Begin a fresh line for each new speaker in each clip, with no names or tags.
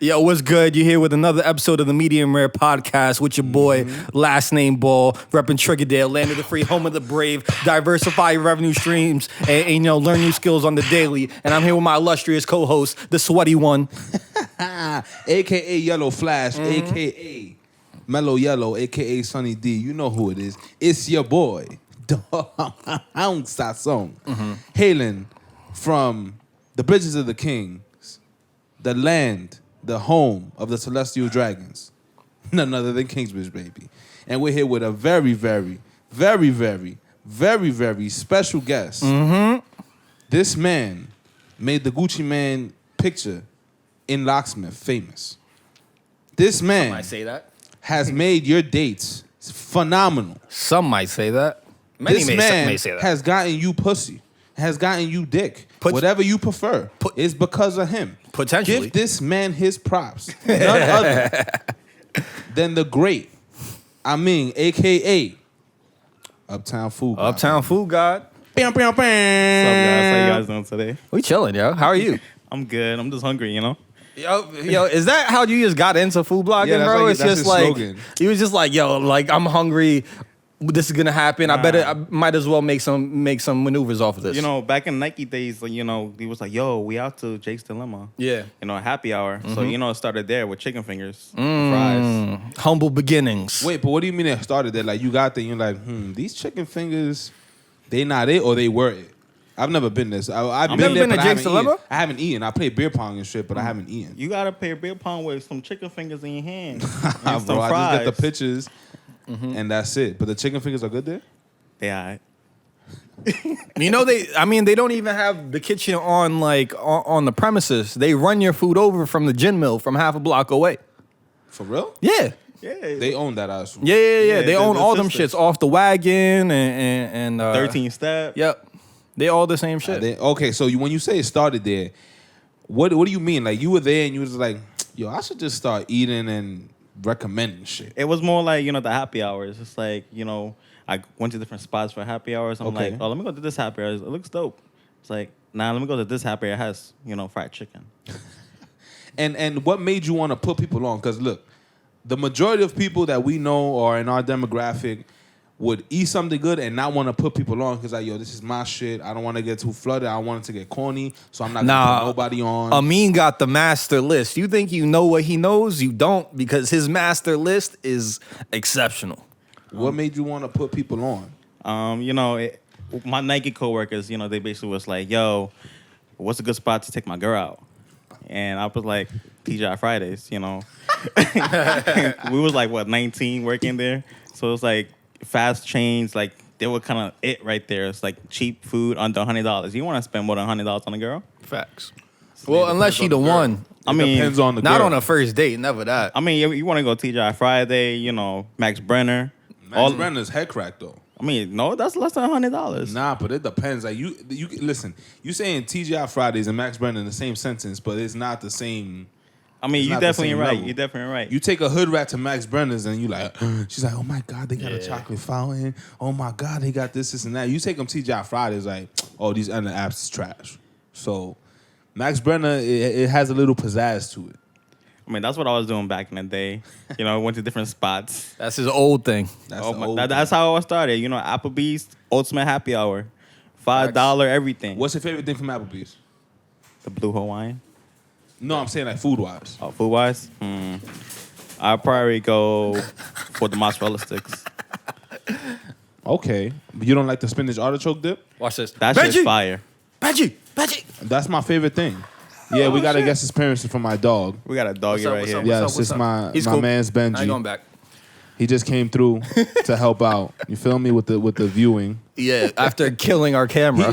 Yo, what's good? You're here with another episode of the Medium Rare Podcast with your boy, Last Name Ball, repping Triggerdale, land of the free, home of the brave, diversify your revenue streams, and you know, learn new skills on the daily. And I'm here with my illustrious co-host, the sweaty one.
A.K.A. Yellow Flash, A.K.A. Mellow Yellow, A.K.A. Sunny D. You know who it is. It's your boy, Sazon. Hailing from the bridges of the kings, the land, the home of the celestial dragons. None other than Kingsbridge, baby. And we're here with a very, very, very, very, very, very special guest. This man made the Gucci Man picture in Locksmith famous. This man
Might say that.
has made your dates phenomenal.
Some might say that. Many
This
may
man
say that.
has gotten you pussy, has gotten you dick, whatever you prefer. It's because of him.
Potentially.
Give this man his props. None other than the great Amin, a.k.a. Uptown Food God.
Uptown Food God.
Bam, bam, bam.
What's up, guys? How you guys doing today?
We chilling, yo. How are you?
I'm good. I'm just hungry, you know?
Yo, is that how you just got into food blogging,
Yeah, that's
bro?
like-
It's
that's
just
his
like
slogan.
you was just like, yo, like I'm hungry. This is gonna happen. I might as well make some maneuvers off of this.
You know, back in Nike days, you know, he was like, yo, we out to Jake's Dilemma.
Yeah.
You know, a happy hour. So, you know, it started there with chicken fingers, fries.
Humble beginnings.
Wait, but what do you mean it started there? Like, you got there, you're like, these chicken fingers, they not it or they were it? I've never been this. I've
never
there,
been to
but
Jake's Dilemma?
I haven't eaten. I play beer pong and shit, but I haven't eaten.
You got to play a beer pong with some chicken fingers in your hand. and some
Bro, I
fries.
just get the pictures, and that's it. But the chicken fingers are good there?
They all right.
You know they don't even have the kitchen on like on the premises. They run your food over from the gin mill from half a block away.
For real?
Yeah.
Yeah.
They own that, I assume.
Yeah.
Yeah,
They own
the
all them
sisters.
shits off the wagon and
13 step.
Yep. They all the same shit.
Okay, so when you say it started there, what do you mean? Like, you were there and you was like, yo, I should just start eating and recommending shit.
It was more like, you know, the happy hours. It's like, you know, I went to different spots for happy hours. I'm
Okay.
like, oh, let me go to this happy hour. It looks dope. It's like, nah, let me go to this happy hour. It has, you know, fried chicken.
And what made you want to put people on? Because look, the majority of people that we know or in our demographic would eat something good and not want to put people on because like, yo, this is my shit. I don't want to get too flooded. I don't want it to get corny, so I'm not going to put nobody on.
Amin got the master list. You think you know what he knows? You don't, because his master list is exceptional.
What made you want to put people on?
You know, my Nike coworkers, you know, they basically was like, yo, what's a good spot to take my girl out? And I was like, TGI Fridays, you know. We was like, what, 19 working there? So it was like fast chains, like they were kind of it right there. It's like cheap food under $100. You want to spend more than $100 on a girl?
Facts. Well, unless she the one.
I mean, depends on the
Not
girl.
on a first date, never that.
I mean, you want to go TGI Friday, you know, Max Brenner.
Max Brenner's head crack though.
I mean, no, that's less than $100.
Nah, but it depends. Like you listen. You saying TGI Fridays and Max Brenner in the same sentence, but it's not the same.
I mean,
It's
you
not the
definitely
same
right.
level.
You definitely right.
You take a hood rat to Max Brenner's and you like, she's like, oh my God, they got a chocolate fountain. Oh my God, they got this and that. You take them TGI Fridays, like, oh, these other apps is trash. So Max Brenner, it has a little pizzazz to it.
I mean, that's what I was doing back in the day. You know, I went to different spots.
That's his old thing.
That's
Oh
the
my,
old
that's how I started. You know, Applebee's Ultimate Happy Hour, $5 everything.
What's your favorite thing from Applebee's?
The Blue Hawaiian?
No, I'm saying like food wise.
Oh, food wise, I'll probably go for the mozzarella sticks.
Okay, but you don't like the spinach artichoke dip?
Watch this.
That shit's fire.
Benji.
That's my favorite thing. Yeah, we gotta guess his parents from my dog.
We got a doggy
What's up,
right
what's
here.
up?
Yes, it's my
He's
my
cool.
man's
I ain't going
Benji.
back.
He just came through to help out. You feel me with the viewing.
Yeah, after killing our camera.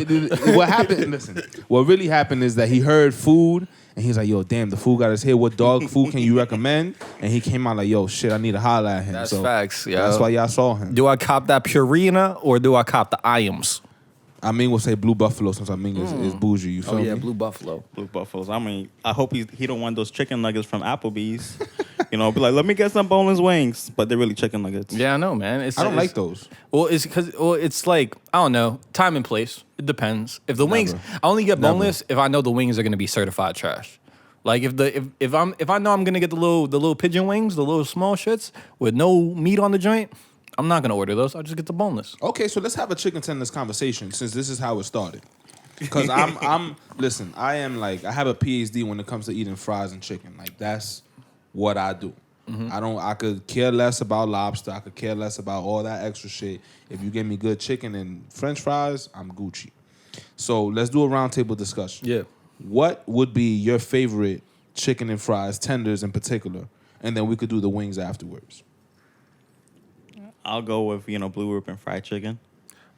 What happened? Listen, what really happened is that he heard food and he's like, "Yo, damn, the food got us here. What dog food can you recommend?" And he came out like, "Yo, shit, I need to holler at him."
That's
so
facts, yo.
That's why y'all saw him.
Do I cop that Purina or do I cop the Iams?
I mean, we'll say Blue Buffalo since I mean is bougie. You feel me?
Blue Buffalo.
Blue Buffaloes. I mean, I hope he don't want those chicken nuggets from Applebee's. You know, be like, let me get some boneless wings, but they're really chicken nuggets.
Yeah, I know, man.
I don't like those.
Well, it's like, I don't know, time and place. It depends. If the wings, I only get boneless if I know the wings are going to be certified trash. Like if I know I'm gonna get the little pigeon wings, the little small shits with no meat on the joint, I'm not gonna order those. I'll just get the boneless.
Okay, so let's have a chicken tenders conversation since this is how it started. Because listen, I have a PhD when it comes to eating fries and chicken. Like that's what I do. I could care less about lobster. I could care less about all that extra shit. If you give me good chicken and French fries, I'm Gucci. So let's do a roundtable discussion.
Yeah.
What would be your favorite chicken and fries, tenders in particular? And then we could do the wings afterwards.
I'll go with, Blue Ribbon fried chicken.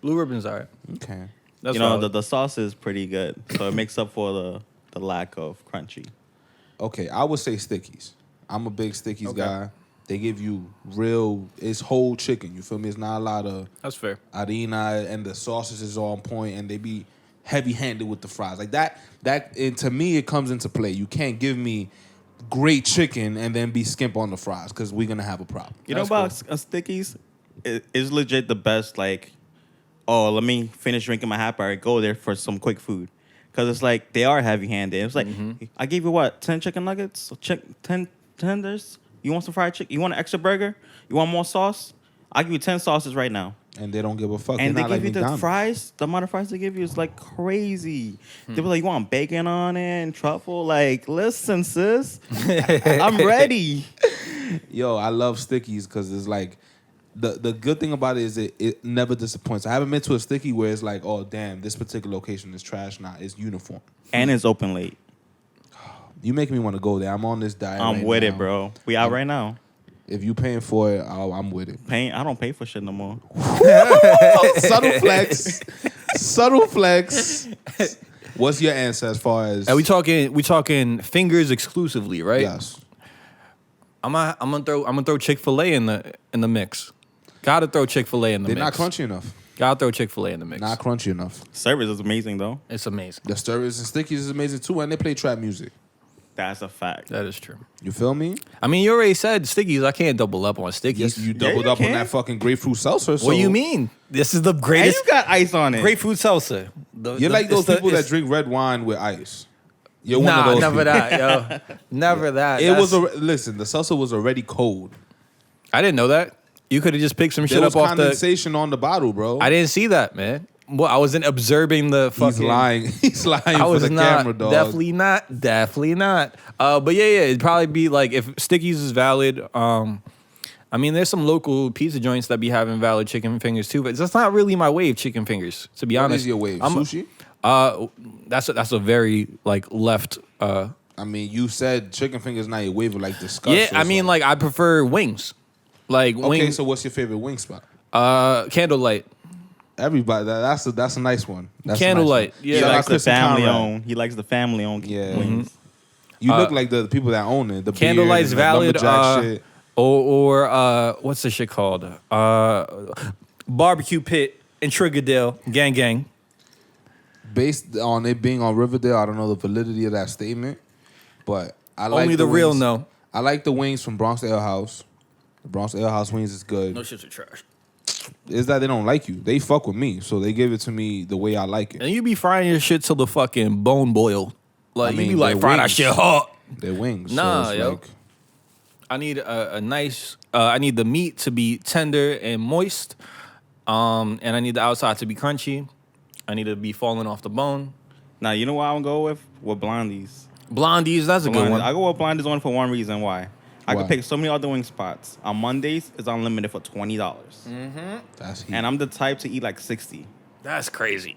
Blue Ribbon's alright.
Okay.
That's
the sauce is pretty good, so it makes up for the lack of crunchy.
Okay, I would say Stickies. I'm a big Stickies
Okay.
guy. They give you it's whole chicken. You feel me? It's not a lot of
That's fair.
harina, and the sauces is on point, and they be heavy-handed with the fries. Like that, and to me, it comes into play. You can't give me great chicken and then be skimp on the fries because we're going to have a problem.
You know about Stickies? It's legit the best, like, oh, let me finish drinking my happy hour, go there for some quick food. Because it's like, they are heavy-handed. It's like, I gave you what, 10 chicken nuggets? 10 tenders? You want some fried chicken? You want an extra burger? You want more sauce? I'll give you 10 sauces right now.
And they don't give a fuck.
And
They're
they
not
give
like
you the
McDonald's.
fries. The amount of fries they give you is like crazy. They be like, you want bacon on it and truffle? Like, listen, sis, I'm ready.
Yo, I love Stickies because it's like, the good thing about it is it never disappoints. I haven't been to a Sticky where it's like, oh, damn, this particular location is trash. Nah, it's uniform.
And it's open late.
You make me want to go there. I'm on this diet
I'm
right
with
now.
it, bro. We out right now.
If you paying for it, I'm with it.
I don't pay for shit no more.
Subtle flex. Subtle flex. What's your answer as far as...
And we talking fingers exclusively, right?
Yes.
I'm gonna throw Chick-fil-A in the mix. Gotta throw Chick-fil-A in the
They're
mix.
not crunchy enough.
Gotta throw Chick-fil-A in the mix.
Not crunchy enough.
Service is amazing, though.
It's amazing.
The service and Stickies is amazing too, and they play trap music.
That's a fact.
That is true.
You feel me?
I mean, you already said Stickies. I can't double up on Stickies.
Yes, you
Yeah,
doubled
you
up on
can.
that fucking grapefruit seltzer. So
What do you mean? This is the
And
greatest
you got ice on it.
grapefruit salsa.
You're like those people that
it's-
drink red wine with ice. You're one
Nah,
of those
never
people.
that, yo. Never that.
It was
That's-
listen. The salsa was already cold.
I didn't know that. You could have just picked some
There
shit
was
up off the.
condensation on the bottle, bro.
I didn't see that, man. Well, I wasn't observing the fucking.
He's lying. He's lying
I
for
was
the
not.
camera, dog.
Definitely not. But yeah, it'd probably be like if Stickies is valid. I mean, there's some local pizza joints that be having valid chicken fingers too, but that's not really my wave. Chicken fingers, to be
What
honest.
is your wave?
I'm-
Sushi?
That's a very like left.
I mean, you said chicken fingers not your wave, but like disgust.
Yeah,
or
I mean,
something.
like I prefer wings. Like
Okay,
wings.
so what's your favorite wing spot?
Candlelight.
Everybody, that's a nice one. That's a
Candlelight,
Nice one.
yeah.
He
Shout out
likes the
Chris and
family
Conrad.
owned. He likes the family owned
Yeah.
wings.
You look like the people that own it. The
Candlelight's
beard and the
valid.
lumberjack shit.
Or what's the shit called? Barbecue Pit in Triggerdale. Gang.
Based on it being on Riverdale, I don't know the validity of that statement, but I like
Only the real
wings.
know.
I like the wings from Bronx Ale House. The Bronx Ale House wings is good.
No shits are trash.
It's that they don't like you. They fuck with me, so they give it to me the way I like it.
And you be frying your shit till the fucking bone boil. Like
I mean,
you be like
they're
fry that
wings.
shit hot.
Their wings.
Nah,
so it's
yo.
like,
I need a nice. I need the meat to be tender and moist. And I need the outside to be crunchy. I need to be falling off the bone.
Now, you know what I'm going to go with Blondies.
Blondies, that's a good
Blondies.
one.
I go with Blondies only for one reason. Why? I
Why?
could pick so many other wing spots. On Mondays, it's unlimited for $20.
that's heat.
And I'm the type to eat like 60.
That's crazy.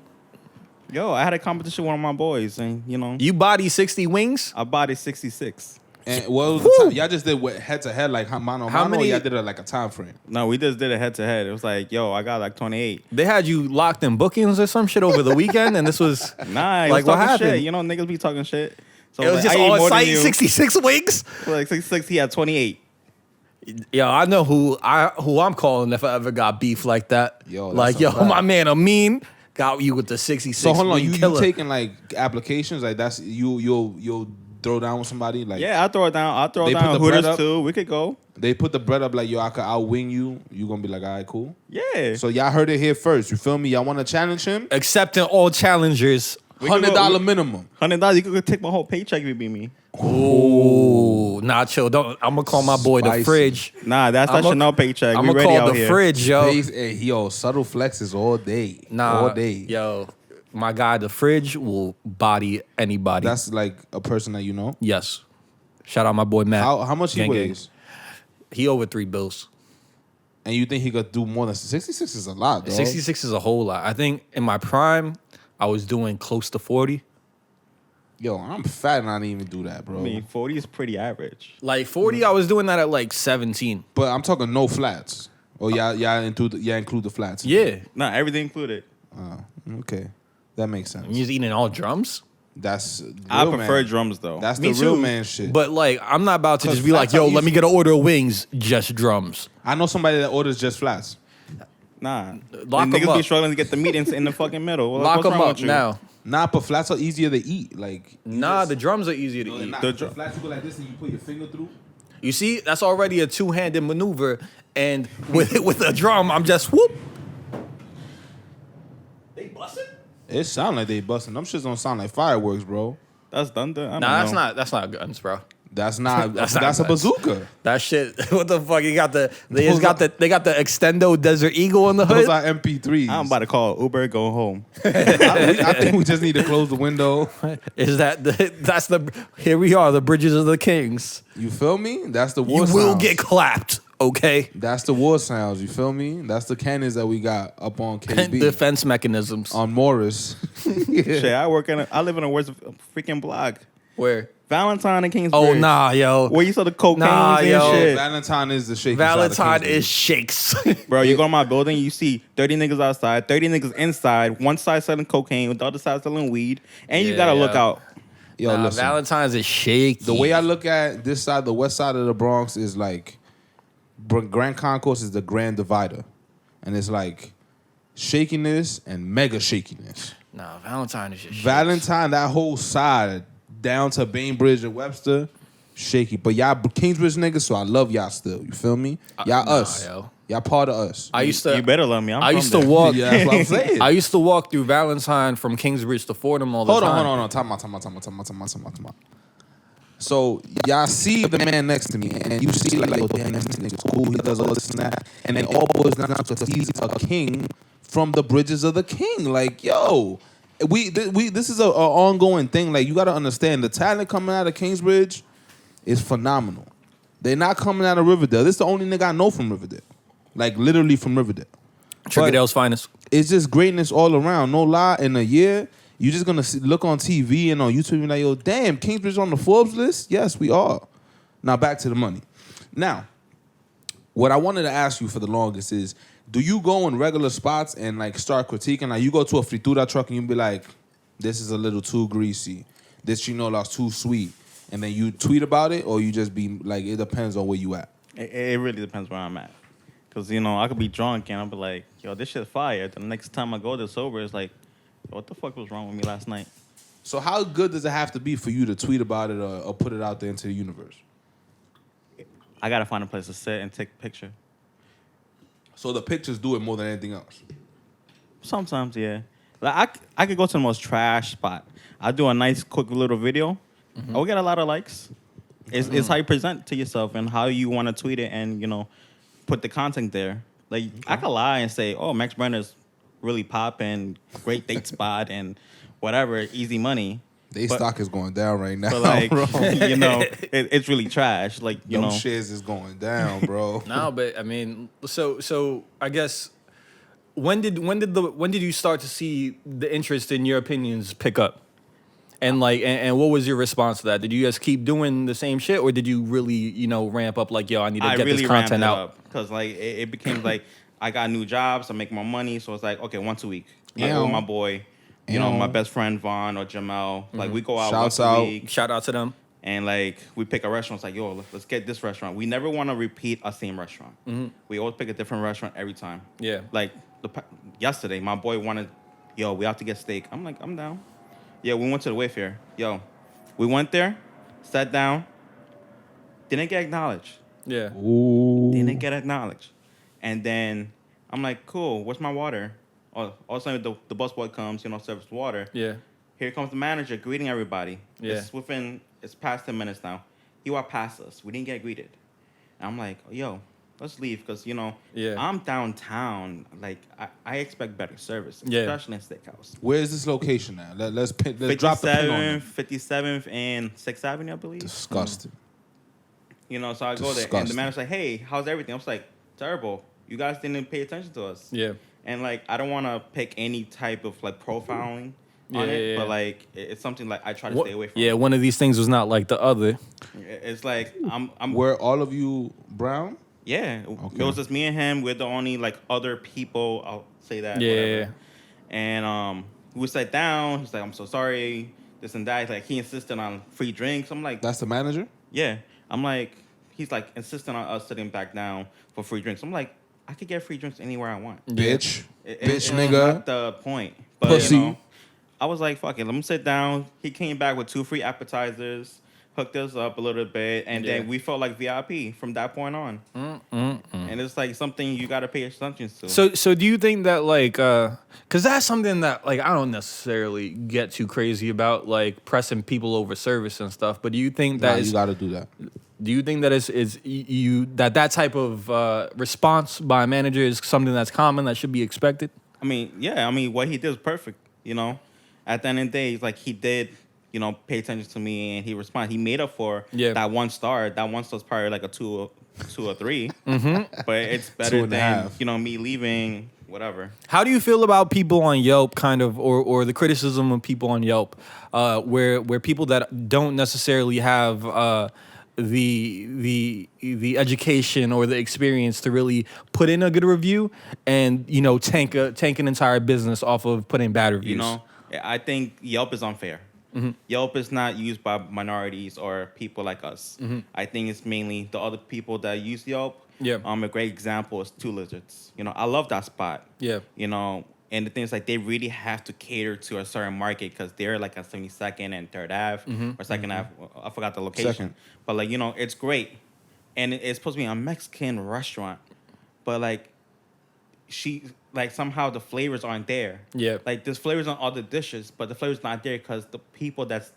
Yo, I had a competition with one of my boys, and
You body 60 wings?
I bought it 66.
And what was the time? Y'all just did head to head, like mano
How
mano, or
many-
y'all did it like a time frame.
No, we just did it head to head. It was like, yo, I got like 28.
They had you locked in bookings or some shit over the weekend, and this was
Nah, he
like
was
what
talking
happened?
shit. Niggas be talking shit. So
It was
like,
just
I ate
on
more than
site
you.
66 wings.
So, like 66, he had 28.
Yo, I know who I'm calling if I ever got beef like that.
Yo, that's
like
a
yo,
fact.
my man Amin got you with the 66.
So hold on,
wing
you
killer.
taking like applications like that's you'll throw down with somebody like
Yeah, I'll throw it down. I'll throw
They
it
put
down.
the bread
Hooters
up?
too. We could go.
they put the bread up like yo, I could outwing you. You gonna be like, all right, cool.
Yeah.
So y'all heard it here first. You feel me? Y'all want to challenge him?
Accepting all challengers.
We could
$100
go-
minimum.
$100. You could take my whole paycheck if you beat me.
Ooh, Nacho, don't. I'm gonna call my boy the
Spicy.
fridge.
Nah, that's that Chanel paycheck.
I'm
We
gonna
ready
call
out
the
here.
fridge, yo.
Hey, yo, subtle flexes all day.
Nah,
all day.
yo, my guy, the fridge will body anybody.
That's like a person that you know.
Yes. Shout out my boy Matt.
How much he
Gang, gang.
weighs?
He over 3 bills.
And you think he could do more than 66 is a lot, dog.
66 is a whole lot. I think in my prime, I was doing close to 40.
Yo, I'm fat and I didn't even do that, bro.
I mean, 40 is pretty average.
Like 40, I was doing that at like 17.
But I'm talking no flats. Oh, y'all include the flats.
Yeah.
Nah, everything included.
Okay. That makes sense.
You just eating all drums?
That's
I
real
prefer
man.
drums though.
That's
Me
the real
too.
man shit.
But like, I'm not about to
'Cause
just be like,
flats
yo,
are
let me
easy.
get an order of wings, just drums.
I know somebody that orders just flats.
Nah,
Lock
the
'em
niggas be
up.
struggling to get the meat in the fucking middle.
Lock
What's
them
wrong
up
with you?
now.
Nah, but flats are easier to eat. Like
Nah, the drums are easier to
no, they're
eat.
not.
The
The
drum-
flats you go like this and you put your finger through.
You see, that's already a two-handed maneuver. And with a drum, I'm just whoop. They busting?
It sound like they busting. Them shits don't sound like fireworks, bro.
That's thunder. I don't
Nah,
know.
that's not guns, bro.
That's not.
That's
that's
not
a bazooka.
That shit. What the fuck? You got the they
Those
got the Extendo Desert Eagle in the
Those
hood.
are MP3s.
I'm about to call Uber, go home.
I think we just need to close the window.
Is that that's the here we are, the bridges of the kings.
You feel me? That's the war
You
sounds.
will get clapped, okay?
That's the war sounds. You feel me? That's the cannons that we got up on KB
Defense mechanisms.
on Morris.
Shit, I live in a worst freaking block.
Where?
Valentine and Kingsbridge.
Oh nah, yo.
Where you saw the cocaine
Nah,
and
yo.
shit.
Valentine is the shaky
Valentine
side of
is shakes.
Bro, you go to my building, you see 30 niggas outside, 30 niggas inside, one side selling cocaine, the other side selling weed, and you
Yeah,
gotta look
yeah.
out.
Yo,
Nah,
listen.
Valentine's is shaky.
The way I look at this side, the west side of the Bronx, is like Grand Concourse is the grand divider, and it's like shakiness and mega shakiness.
Nah, Valentine is just shakes.
Valentine, that whole side down to Bainbridge and Webster, shaky. But y'all Kingsbridge niggas, so I love y'all still. You feel me? Y'all
nah,
us.
yo.
Y'all part of us.
I used to
You better love me. I'm
I
from
used to
there.
walk
Yeah, that's what I'm saying.
I used to walk through Valentine from Kingsbridge to Fordham all the
Hold
time.
on. Time out. So y'all see the man next to me, and you see like, oh damn, this nigga's cool. He does all this and that, and then all boys down to he's a king from the bridges of the king. Like yo, this is a ongoing thing. Like you got to understand the talent coming out of Kingsbridge is phenomenal. They're not coming out of Riverdale. This is the only nigga I know from Riverdale, like literally from Riverdale.
Triggerdale's finest.
It's just greatness all around. No lie, in a year, you're just gonna look on TV and on YouTube and be like, yo, damn, Kingsbridge on the Forbes list? Yes, we are. Now back to the money. Now, what I wanted to ask you for the longest is, do you go in regular spots and like start critiquing? Like you go to a fritura truck and you be like, this is a little too greasy. This that's too sweet. And then you tweet about it, or you just be like, it depends on where you at.
It really depends where I'm at. Because, I could be drunk and I'll be like, yo, this shit's fire. The next time I go there sober, it's like, yo, what the fuck was wrong with me last night?
So how good does it have to be for you to tweet about it or put it out there into the universe?
I got to find a place to sit and take a picture.
So the pictures do it more than anything else.
Sometimes, yeah. Like I could go to the most trash spot. I do a nice, quick little video. I will get a lot of likes. It's how you present to yourself and how you want to tweet it and, put the content there. Like, I could lie and say, oh, Max Brenner's really popping, great date spot and whatever, easy money.
They
But-
stock is going down right now,
But, like,
bro.
it's really trash. Like,
Them shares is going down, bro.
No, but I mean, so I guess when did you start to see the interest in your opinions pick up? And like, and what was your response to that? Did you guys keep doing the same shit, or did you really, ramp up like, yo, I need to get this content out?
Because like it became like I got new jobs, I make more money, so it's like okay, once a week. I
Yeah.
go with my boy, my best friend Vaughn or Jamel. Like we go out
Shouts
once
out.
a week,
Shout out to them.
and like we pick a restaurant. It's like yo, let's get this restaurant. We never want to repeat a same restaurant. We always pick a different restaurant every time.
Yeah.
Like yesterday, my boy wanted, yo, we have to get steak. I'm like, I'm down. Yeah, we went to the Wayfair. Yo, we went there, sat down, didn't get acknowledged.
Yeah.
Didn't get acknowledged. And then I'm like, cool, what's my water? Oh, all of a sudden the busboy comes, serves water.
Yeah.
here comes the manager greeting everybody.
Yeah.
It's past 10 minutes now. He walked past us. We didn't get greeted. And I'm like, yo, let's leave because, I'm downtown. Like, I expect better service, especially in Steakhouse.
Where is this location at? Let's drop the pin on it.
57th and 6th Avenue, I believe.
Disgusting.
So I go there, and the manager's like, hey, how's everything? I was like, terrible. You guys didn't pay attention to us.
Yeah.
And, like, I don't want to pick any type of, like, profiling on it, but, like, it's something, like, I try to stay away from.
Yeah, one of these things was not like the other.
It's like, I'm...
Were all of you brown?
Yeah.
Okay.
It was just me and him. We're the only, like, other people. I'll say that.
Yeah.
Whatever. And we sat down. He's like, I'm so sorry. This and that. Like, he insisted on free drinks. I'm like...
That's the manager?
Yeah. I'm like... He's, like, insisting on us sitting back down for free drinks. I'm like, I could get free drinks anywhere I want.
Bitch. Bitch,
it's
nigga.
not the point. But,
Pussy.
I was like, fuck it. Let me sit down. He came back with 2 free appetizers, hooked us up a little bit, and then we felt like VIP from that point on. And it's like something you got to pay attention to.
So do you think that, like, because that's something that, like, I don't necessarily get too crazy about, like, pressing people over service and stuff, but do you think that
you got to do that.
Do you think that that type of response by a manager is something that's common that should be expected?
I mean, yeah. I mean, what he did was perfect, At the end of the day, like, he did, pay attention to me, and he responded. He made up for that 1 star. That 1 star is probably like a 2 or 3. But it's better than, me leaving, whatever.
How do you feel about people on Yelp, kind of, or the criticism of people on Yelp, where people that don't necessarily have the education or the experience to really put in a good review and tank an entire business off of putting bad reviews?
I think Yelp is unfair. Yelp is not used by minorities or people like us. I think it's mainly the other people that use Yelp.
Yeah.
A great example is Two Lizards. I love that spot.
Yeah.
And the thing is, like, they really have to cater to a certain market because they're like on 72nd and 3rd Ave or 2nd Ave. I forgot the location.
Second.
But, like, it's great. And it's supposed to be a Mexican restaurant. But, like, somehow the flavors aren't there.
Yeah.
Like, there's flavors on all the dishes, but the flavors not there because the people that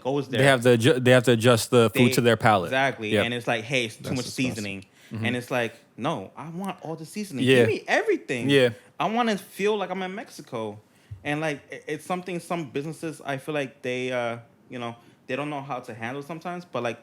goes there.
They have to adjust the food to their palate.
Exactly.
Yep.
And it's like, hey, it's too much
disgusting.
seasoning. And it's like, no, I want all the seasoning.
Yeah.
Give me everything.
Yeah.
I want to feel like I'm in Mexico. And, like, it's something some businesses, I feel like they, they don't know how to handle sometimes. But, like,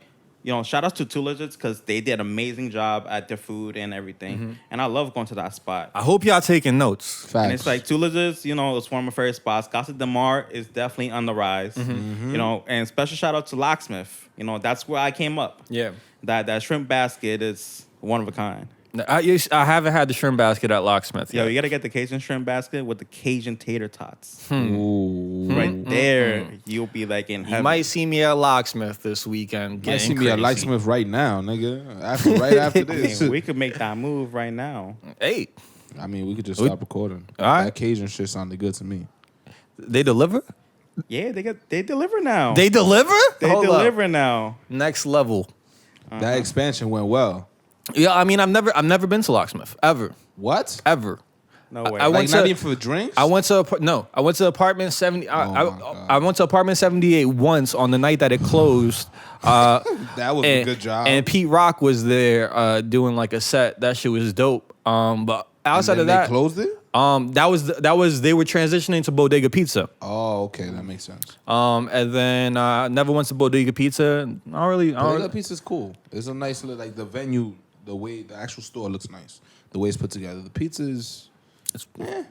shout out to Two Lizards because they did an amazing job at their food and everything. And I love going to that spot.
I hope y'all taking notes.
Facts.
And it's like Two Lizards, it's one of my favorite spots. Casa de Mar is definitely on the rise. And special shout out to Locksmith. That's where I came up.
Yeah.
That shrimp basket is one of a kind.
I haven't had the shrimp basket at Locksmith yet.
Yo, you gotta get the Cajun shrimp basket with the Cajun tater tots.
Ooh.
Right there, you'll be like in heaven.
You might see me at Locksmith this weekend.
Might see
Getting
me at
crazy.
Locksmith right now, nigga. Right after this.
We could make that move right now.
Hey,
I mean, we could just stop recording.
All right.
That Cajun shit sounded good to me.
they deliver?
Yeah, they deliver now.
They deliver?
They
Hold
deliver
up.
now.
Next level.
That expansion went well.
Yeah, I mean, I've never been to Locksmith ever,
What?
ever.
No way.
I
Like,
went
not
to-
even for drinks?
I went to apartment 70.
my God.
I went to apartment 78 once on the night that it closed.
That was a good job.
And Pete Rock was there doing like a set. That shit was dope. But outside
And
of
then
that,
they closed it?
that was they were transitioning to Bodega Pizza.
Oh, okay. That makes sense.
And then never went to Bodega Pizza.
Bodega Pizza's cool. It's a nice little, like, the venue, the way the actual store looks nice. The way it's put together. The pizza's...
I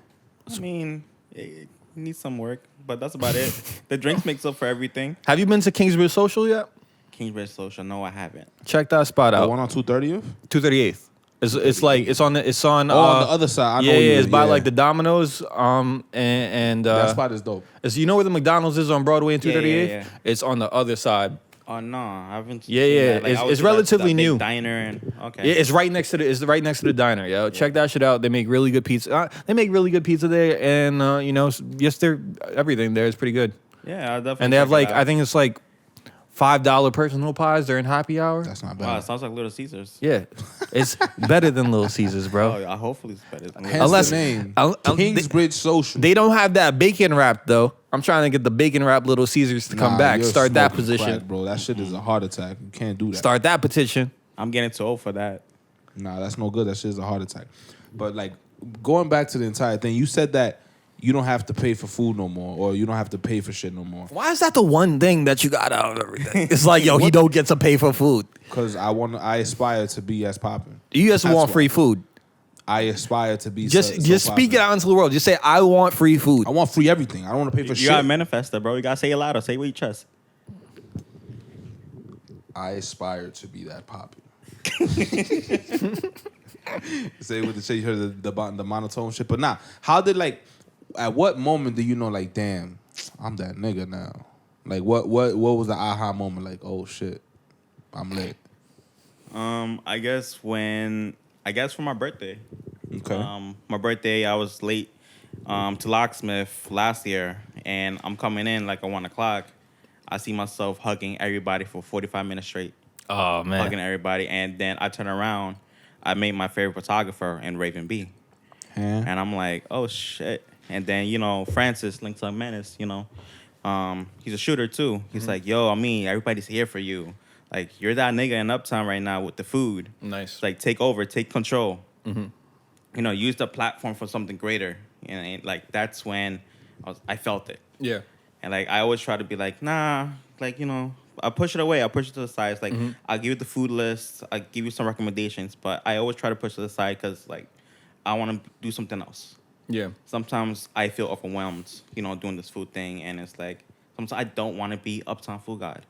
mean, it needs some work, but that's about it. The drinks makes up for everything.
Have you been to Kingsbridge Social yet?
Kingsbridge Social, no, I haven't.
Check that spot
The
out.
one on 230th?
238th. It's like it's on
On the other side. I know
it's by like the Domino's. And
that spot is dope.
you know where the McDonald's is on Broadway and 238th?
Yeah.
It's on the other side.
Oh no, I haven't.
Yeah,
seen
yeah,
that. Like,
it's
I always see
relatively
that big
new.
Diner and okay.
Yeah, it's right next to the diner. Yo, check that shit out. They make really good pizza. They make really good pizza there, and yes, they're everything there is pretty good.
Yeah, I definitely.
And they have
check it
like
out.
I think it's like $5 personal pies during happy hour.
That's not
Wow, it
bad.
sounds like Little Caesars.
Yeah, it's better than Little Caesars, bro.
Oh, yeah, hopefully it's better. Than
Hence
Unless-
the name.
they-
Kingsbridge Social.
They don't have that bacon wrap though. I'm trying to get the bacon wrap Little Caesars to come
Nah,
back.
you're
Start that
smoking
position.
crack, bro. That shit is a heart attack. You can't do that.
Start that petition.
I'm getting too old for that.
Nah, that's no good. That shit is a heart attack. But like going back to the entire thing, you said that you don't have to pay for food no more, or you don't have to pay for shit no more.
Why is that the one thing that you got out of everything? It's like, yo, he don't get to pay for food.
Because I aspire to be as popping.
You just
That's
want
why.
free food.
I aspire to be
Just
so
speak it
poppin'.
out into the world. Just say, I want free food.
I want free everything. I don't want to pay for
You
shit.
gotta manifest it, bro. You gotta say it louder. Say it with your chest.
I aspire to be that popping. Say with the shit, you heard the monotone shit. But nah, how did like, at what moment do you know like, damn, I'm that nigga now? Like what was the aha moment? Like, oh shit, I'm lit.
I guess for my birthday.
Okay.
My birthday, I was late to locksmith last year, and I'm coming in like at 1 o'clock. I see myself hugging everybody for 45 minutes straight,
Oh, man.
hugging everybody, and then I turn around. I made my favorite photographer in Raven B,
Yeah.
and I'm like, oh shit. And then Francis Links Up Menace, he's a shooter too. He's like, yo, everybody's here for you. Like, you're that nigga in Uptown right now with the food.
Nice.
It's like, take over, take control. Use the platform for something greater. And like, that's when I felt it.
Yeah.
And like, I always try to be like, nah, like, I push it away. I push it to the side. It's like, I'll give you the food list. I'll give you some recommendations. But I always try to push it to the side because, like, I want to do something else.
Yeah.
Sometimes I feel overwhelmed, doing this food thing. And it's like, sometimes I don't want to be Uptown Food God.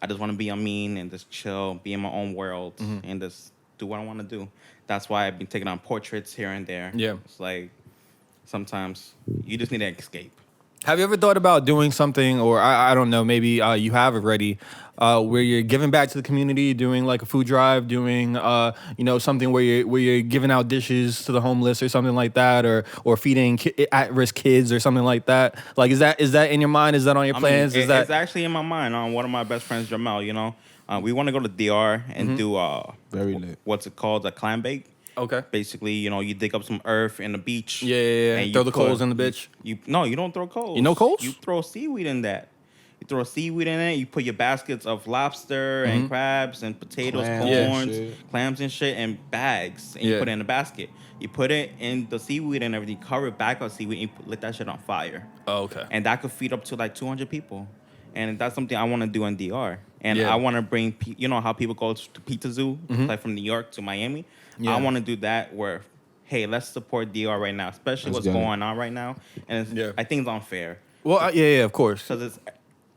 I just want to be Amin and just chill, be in my own world, and just do what I want to do. That's why I've been taking on portraits here and there.
Yeah.
It's like, sometimes you just need to escape.
Have you ever thought about doing something, or I don't know, maybe you have already, where you're giving back to the community, doing like a food drive, doing something where you're giving out dishes to the homeless or something like that, or feeding at-risk kids or something like that? Like, is that in your mind? Is that on your plans?
It's actually in my mind. One of my best friends, Jamel, we want to go to DR and do
Very lit.
what's it called, a clam bake.
Okay.
Basically, you dig up some earth in the beach.
Yeah.
And you
Throw the
put-
coals in the bitch.
No, you don't throw coals.
You know coals?
You throw seaweed in that. You throw seaweed in it. You put your baskets of lobster and crabs and potatoes,
Clams
and
corns,
shit.
clams and shit, and bags. And you
Yeah.
put it in a basket. You put it in the seaweed and everything. Cover it back on seaweed and you lit that shit on fire.
Oh, okay.
And that could feed up to like 200 people. And that's something I want to do in DR. And
Yeah.
I want to bring, how people go to Pizza Zoo, like from New York to Miami.
Yeah.
I want to do that where, hey, let's support DR right now, especially
Let's
what's
get it.
going on right now. And I think it's unfair.
Well, yeah, of course.
Because it's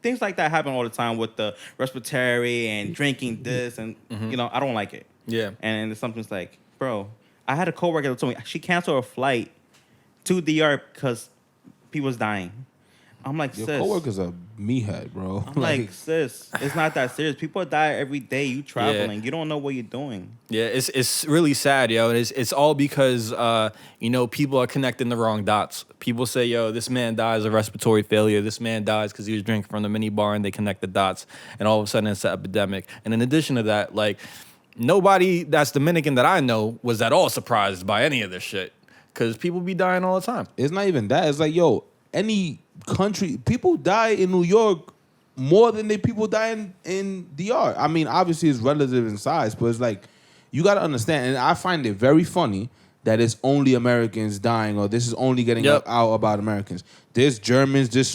things like that happen all the time with the respiratory and drinking this. And, I don't like it.
Yeah.
And it's something that's like, bro, I had a coworker that told me she canceled her flight to DR because people was dying. I'm like,
Your
sis.
coworker's a meathead, bro.
I'm like, sis, it's not that serious. People die every day. You traveling.
Yeah.
You don't know what you're doing.
Yeah, it's really sad, yo. It's all because people are connecting the wrong dots. People say, yo, this man dies of respiratory failure. This man dies because he was drinking from the mini bar, and they connect the dots, and all of a sudden it's an epidemic. And in addition to that, like, nobody that's Dominican that I know was at all surprised by any of this shit, because people be dying all the time.
It's not even that. It's like, yo, any country, people die in New York more than people die in DR. I mean, obviously it's relative in size, but it's like, you got to understand, and I find it very funny that it's only Americans dying, or this is only getting out about Americans. There's Germans, there's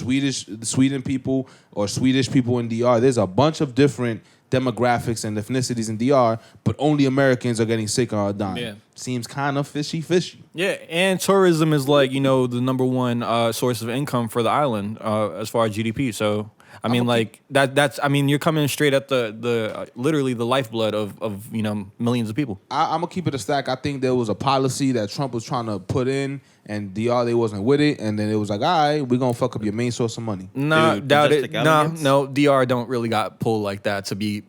Sweden people, or Swedish people in DR. There's a bunch of different demographics and ethnicities in DR, but only Americans are getting sick or are dying.
Yeah.
Seems kind of fishy.
Yeah, and tourism is like, the number one source of income for the island as far as GDP. So, I mean, that's you're coming straight at the literally the lifeblood of millions of people.
I'm gonna keep it a stack. I think there was a policy that Trump was trying to put in, and DR, they wasn't with it, and then it was like, all right, we're gonna fuck up your main source of money.
Nah,
Dude,
doubt it.
Majestic Elegance?
No, DR don't really got pulled like that to be.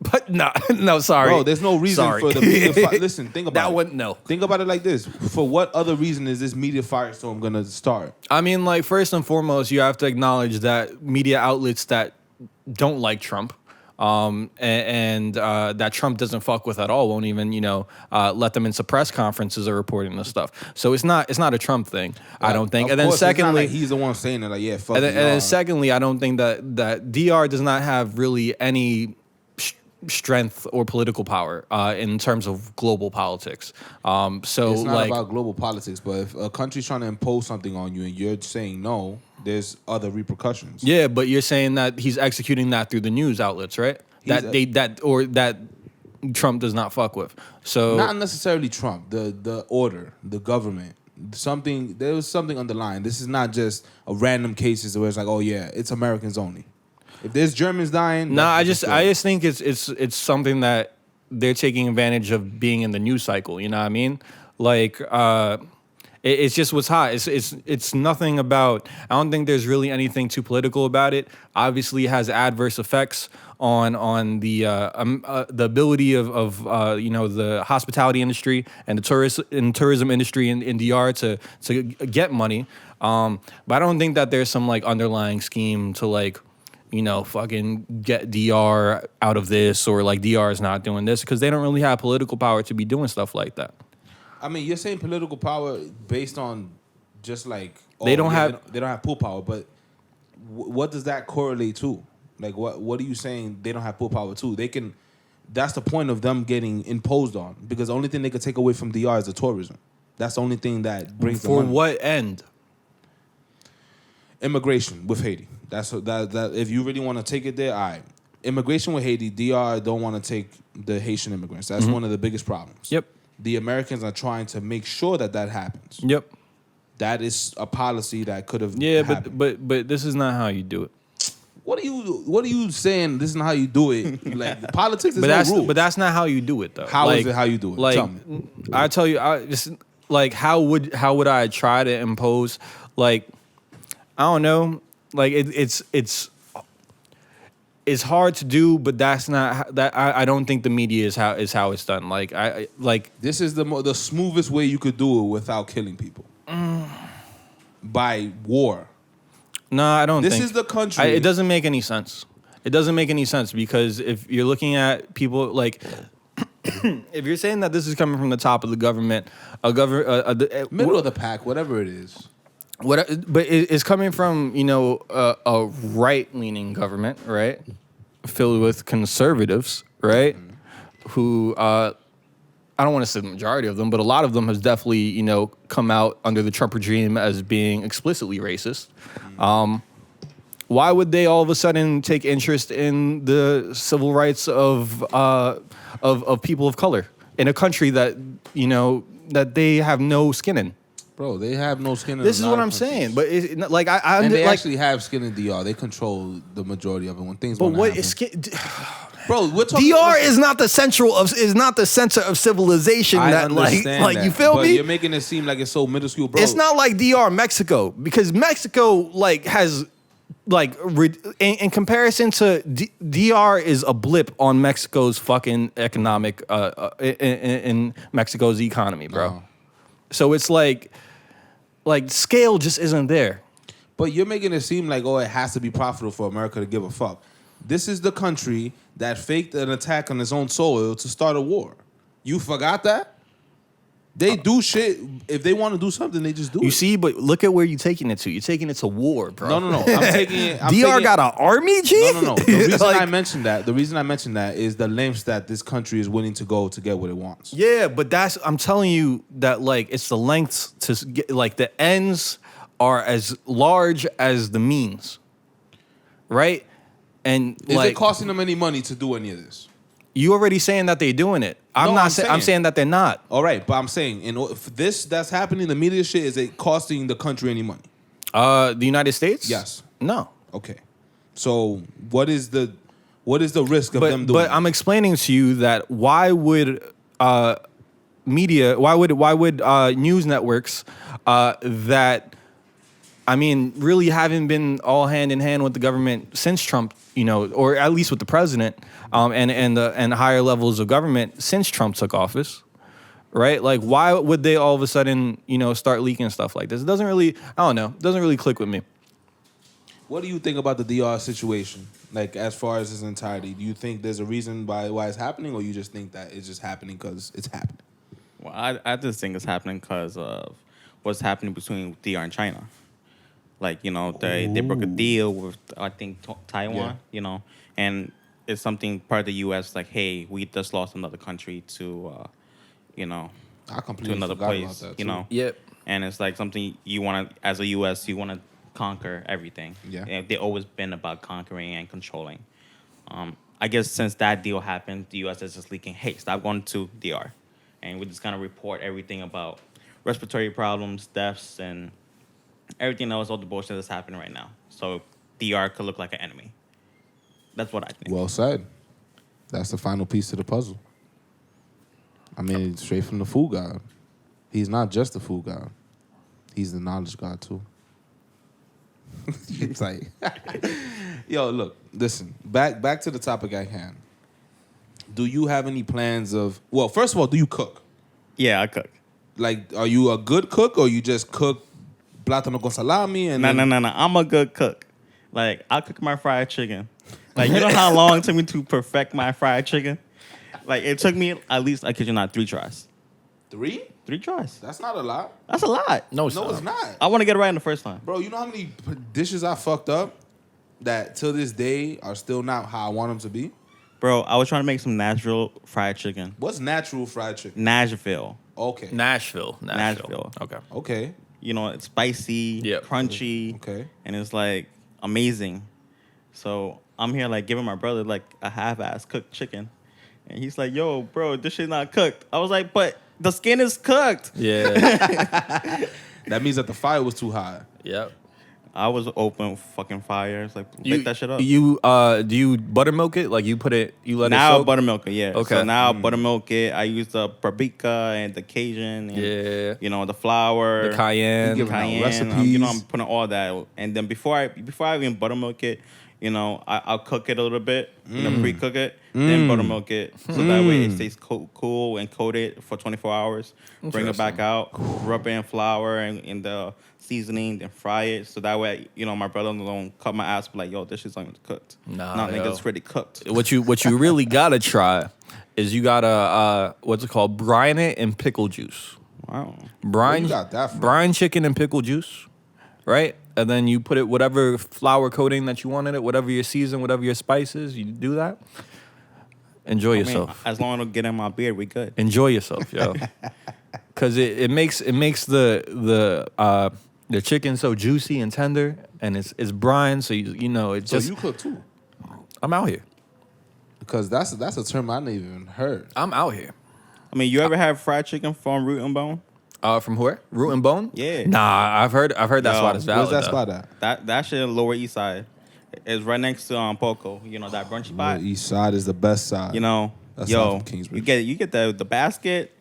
But no, sorry.
Bro, there's no reason
Sorry.
for the media. Listen, think about
That
it.
one, no.
Think about it like this: for what other reason is this media firestorm gonna start?
I mean, like, first and foremost, you have to acknowledge that media outlets that don't like Trump and that Trump doesn't fuck with at all. Won't even let them into press conferences or reporting this stuff. So it's not a Trump thing. I don't think. And then secondly,
he's the one saying it. Like, yeah, fuck.
And then secondly, I don't think that DR does not have really any strength or political power in terms of global politics. So
it's not about global politics, but if a country's trying to impose something on you and you're saying no, there's other repercussions.
Yeah, but you're saying that he's executing that through the news outlets, right? That Trump does not fuck with. So
not necessarily Trump, the order, the government. There was something underlying. This is not just a random cases where it's like, oh yeah, it's Americans only. If there's Germans dying,
I just think it's something that they're taking advantage of being in the news cycle. You know what I mean? Like, it's just what's hot. It's nothing about. I don't think there's really anything too political about it. Obviously, it has adverse effects on the ability of the hospitality industry and the tourism industry in DR to get money. But I don't think that there's some like underlying scheme to like, fucking get DR out of this, or like DR is not doing this, because they don't really have political power to be doing stuff like that.
I mean, you're saying political power based on just like
they don't have
pool power, but what does that correlate to? Like, what are you saying they don't have pool power to? They can. That's the point of them getting imposed on, because the only thing they could take away from DR is the tourism. That's the only thing that brings them money.
For what end?
Immigration with Haiti. That if you really want to take it there, all right. Immigration with Haiti, DR don't want to take the Haitian immigrants. That's one of the biggest problems.
Yep.
The Americans are trying to make sure that happens.
Yep.
That is a policy that could have
happened. but this is not how you do it.
What are you saying? This is not how you do it. Like, politics is no rule.
But that's not how you do it though.
How is it how you do it?
Like,
tell me.
I tell you, how would I try to impose, like, I don't know, like it's hard to do, but that's not that. I don't think the media is how it's done. Like,
this is the smoothest way you could do it without killing people by war.
No, I don't.
This is the country.
It doesn't make any sense. It doesn't make any sense, because if you're looking at people like, if you're saying that this is coming from the top of the government,
middle of the pack, whatever it is.
But it's coming from a right-leaning government, right, filled with conservatives, right, who I don't want to say the majority of them, but a lot of them has definitely come out under the Trump regime as being explicitly racist. Why would they all of a sudden take interest in the civil rights of people of color in a country that that they have no skin in?
Bro, they have no skin in.
This is what I'm saying, but
they actually have skin in DR. They control the majority of it when things. But what happen. Is skin? Bro, we're talking.
DR is not the center of civilization. You feel me?
You're making it seem like it's so minuscule, bro.
It's not like DR, Mexico, because Mexico has in comparison to DR is a blip on Mexico's fucking economic in Mexico's economy, bro. Oh. So it's like scale just isn't there.
But you're making it seem like, it has to be profitable for America to give a fuck. This is the country that faked an attack on its own soil to start a war. You forgot that? They do shit. If they want to do something, they just do it.
You see, but look at where you're taking it to. You're taking it to war, bro.
No. I'm taking it.
DR got an army, G?
No. The reason I mentioned that is the lengths that this country is willing to go to get what it wants.
Yeah, but I'm telling you that it's the lengths to get, the ends are as large as the means, right? And
is it costing them any money to do any of this?
You already saying that they're doing it. I'm saying that they're not.
All right, but I'm saying if this that's happening, the media shit, is it costing the country any money?
The United States?
Yes.
No.
Okay. So what is the risk of them doing?
But I'm explaining to you that why would news networks that really haven't been all hand in hand with the government since Trump, or at least with the president, and higher levels of government since Trump took office, right? Like, why would they all of a sudden, start leaking stuff like this? It doesn't really, I don't know, it doesn't really click with me.
What do you think about the DR situation? Like, as far as its entirety, do you think there's a reason why it's happening, or you just think that it's just happening because it's happening?
Well, I just think it's happening because of what's happening between DR and China. Like, they broke a deal with, I think, Taiwan, and it's something part of the U.S. like, hey, we just lost another country to,
I completely
to another
forgot
place,
about that, too.
Yep.
And it's like something you want to, as a U.S., you want to conquer everything.
Yeah.
And they've always been about conquering and controlling. I guess since that deal happened, the U.S. is just leaking, hey, stop going to DR. And we just kind of report everything about respiratory problems, deaths, and everything else, all the bullshit that's happening right now. So DR could look like an enemy. That's what I think.
Well said. That's the final piece to the puzzle. I mean, straight from the food god. He's not just the food god. He's the knowledge god, too. It's like, yo, look, listen. Back to the topic at hand. Do you have any plans of? Well, first of all, do you cook?
Yeah, I cook.
Like, are you a good cook, or you just cook plátano con salami? And
No. I'm a good cook. Like, I cook my fried chicken. Like, you know how long it took me to perfect my fried chicken? Like, it took me at least, I kid you not, 3 tries.
3?
3 tries.
That's not a lot.
That's a lot.
No,
No, it's not.
I want to get it right in the first time.
Bro, you know how many dishes I fucked up that till this day are still not how I want them to be?
Bro, I was trying to make some Nashville fried chicken.
What's natural fried chicken?
Nashville.
Okay.
Nashville.
Okay.
Okay.
It's spicy,
Yep.
crunchy,
Okay.
and it's like amazing. So I'm here like giving my brother like a half-ass cooked chicken, and he's like, "Yo, bro, this shit not cooked." I was like, "But the skin is cooked."
Yeah.
That means that the fire was too high.
Yep.
I was open fucking fires, like bake that shit up.
You do you buttermilk it? Like you let it
Now
soak?
buttermilk it, yeah.
Okay.
So now buttermilk it. I use the paprika and the Cajun, and,
Yeah.
the flour,
The cayenne.
You giving out
cayenne.
recipes.
I'm putting all that, and then before I even buttermilk it, I'll cook it a little bit, pre-cook it, then buttermilk it, so that way it stays cool and coated for 24 hours. Bring it back out, rub it in flour and in the seasoning, then fry it, so that way my brother don't cut my ass, be like, yo, this shit's not even cooked.
Nah,
nigga,
yo.
it's already cooked.
What you really gotta try is you gotta what's it called? Brine it in pickle juice.
Wow.
Brine,
you got that from?
brine chicken and pickle juice, right? And then you put it whatever flour coating that you want in it, whatever your season, whatever your spices, you do that. Enjoy yourself.
As long as I don't get in my beard, we good.
Enjoy yourself, yo. Cause it makes the chicken so juicy and tender, and it's brine, so it's
So
just.
you cook too?
I'm out here.
Because that's a term I never even heard.
I'm out here.
I mean, you ever have fried chicken from Root and Bone?
From where? Root and Bone?
Yeah.
Nah, I've heard that spot is valid.
Where's that
though.
spot at?
That shit in Lower East Side. It's right next to Poco. That brunch spot.
The east side is the best side. That's
yo,
off of Kingsbridge.
you get the basket.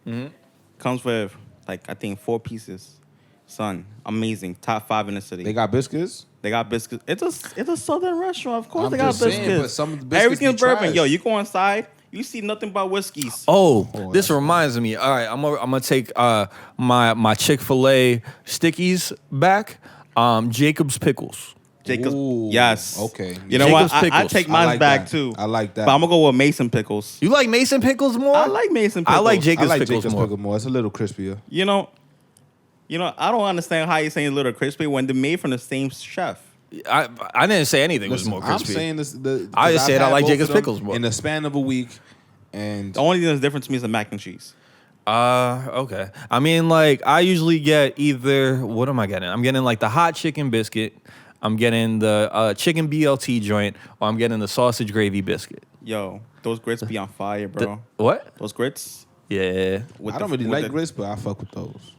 Comes with like I think 4 pieces. Son, amazing. Top 5 in the city.
They got biscuits?
They got biscuits. It's a southern restaurant. Of course
I'm
they got
just saying,
biscuits.
but some of the biscuits
Everything's
be
bourbon.
trash.
Yo, you go inside, you see nothing but whiskeys.
Oh, this
that's
reminds me. All right, I'm gonna take my Chick-fil-A stickies back. Jacob's pickles.
Jacob's,
Ooh,
yes.
okay.
You know
Jacob's
what? I
pickles.
take
I
mine
like
back
that.
too.
I like that.
But I'm gonna go with Mason pickles.
You like Mason pickles more?
I like Mason pickles.
I like
I
Jacob's
like
pickles
Jacob's
more.
pickle more. It's a little crispier.
I don't understand how you're saying a little crispy when they're made from the same chef.
I didn't say anything was
Listen,
more
I'm
crispy.
saying this.
I just
I've
said I
had
like
both
Jacob's
of them
pickles more.
in the span of a week, and
The only thing that's different to me is the mac and cheese.
Okay. I mean, like I usually get either. What am I getting? I'm getting like the hot chicken biscuit. I'm getting the chicken BLT joint, or I'm getting the sausage gravy biscuit.
Yo, those grits be on fire, bro.
What?
Those grits.
Yeah.
With
I don't really like grits, but I fuck with those.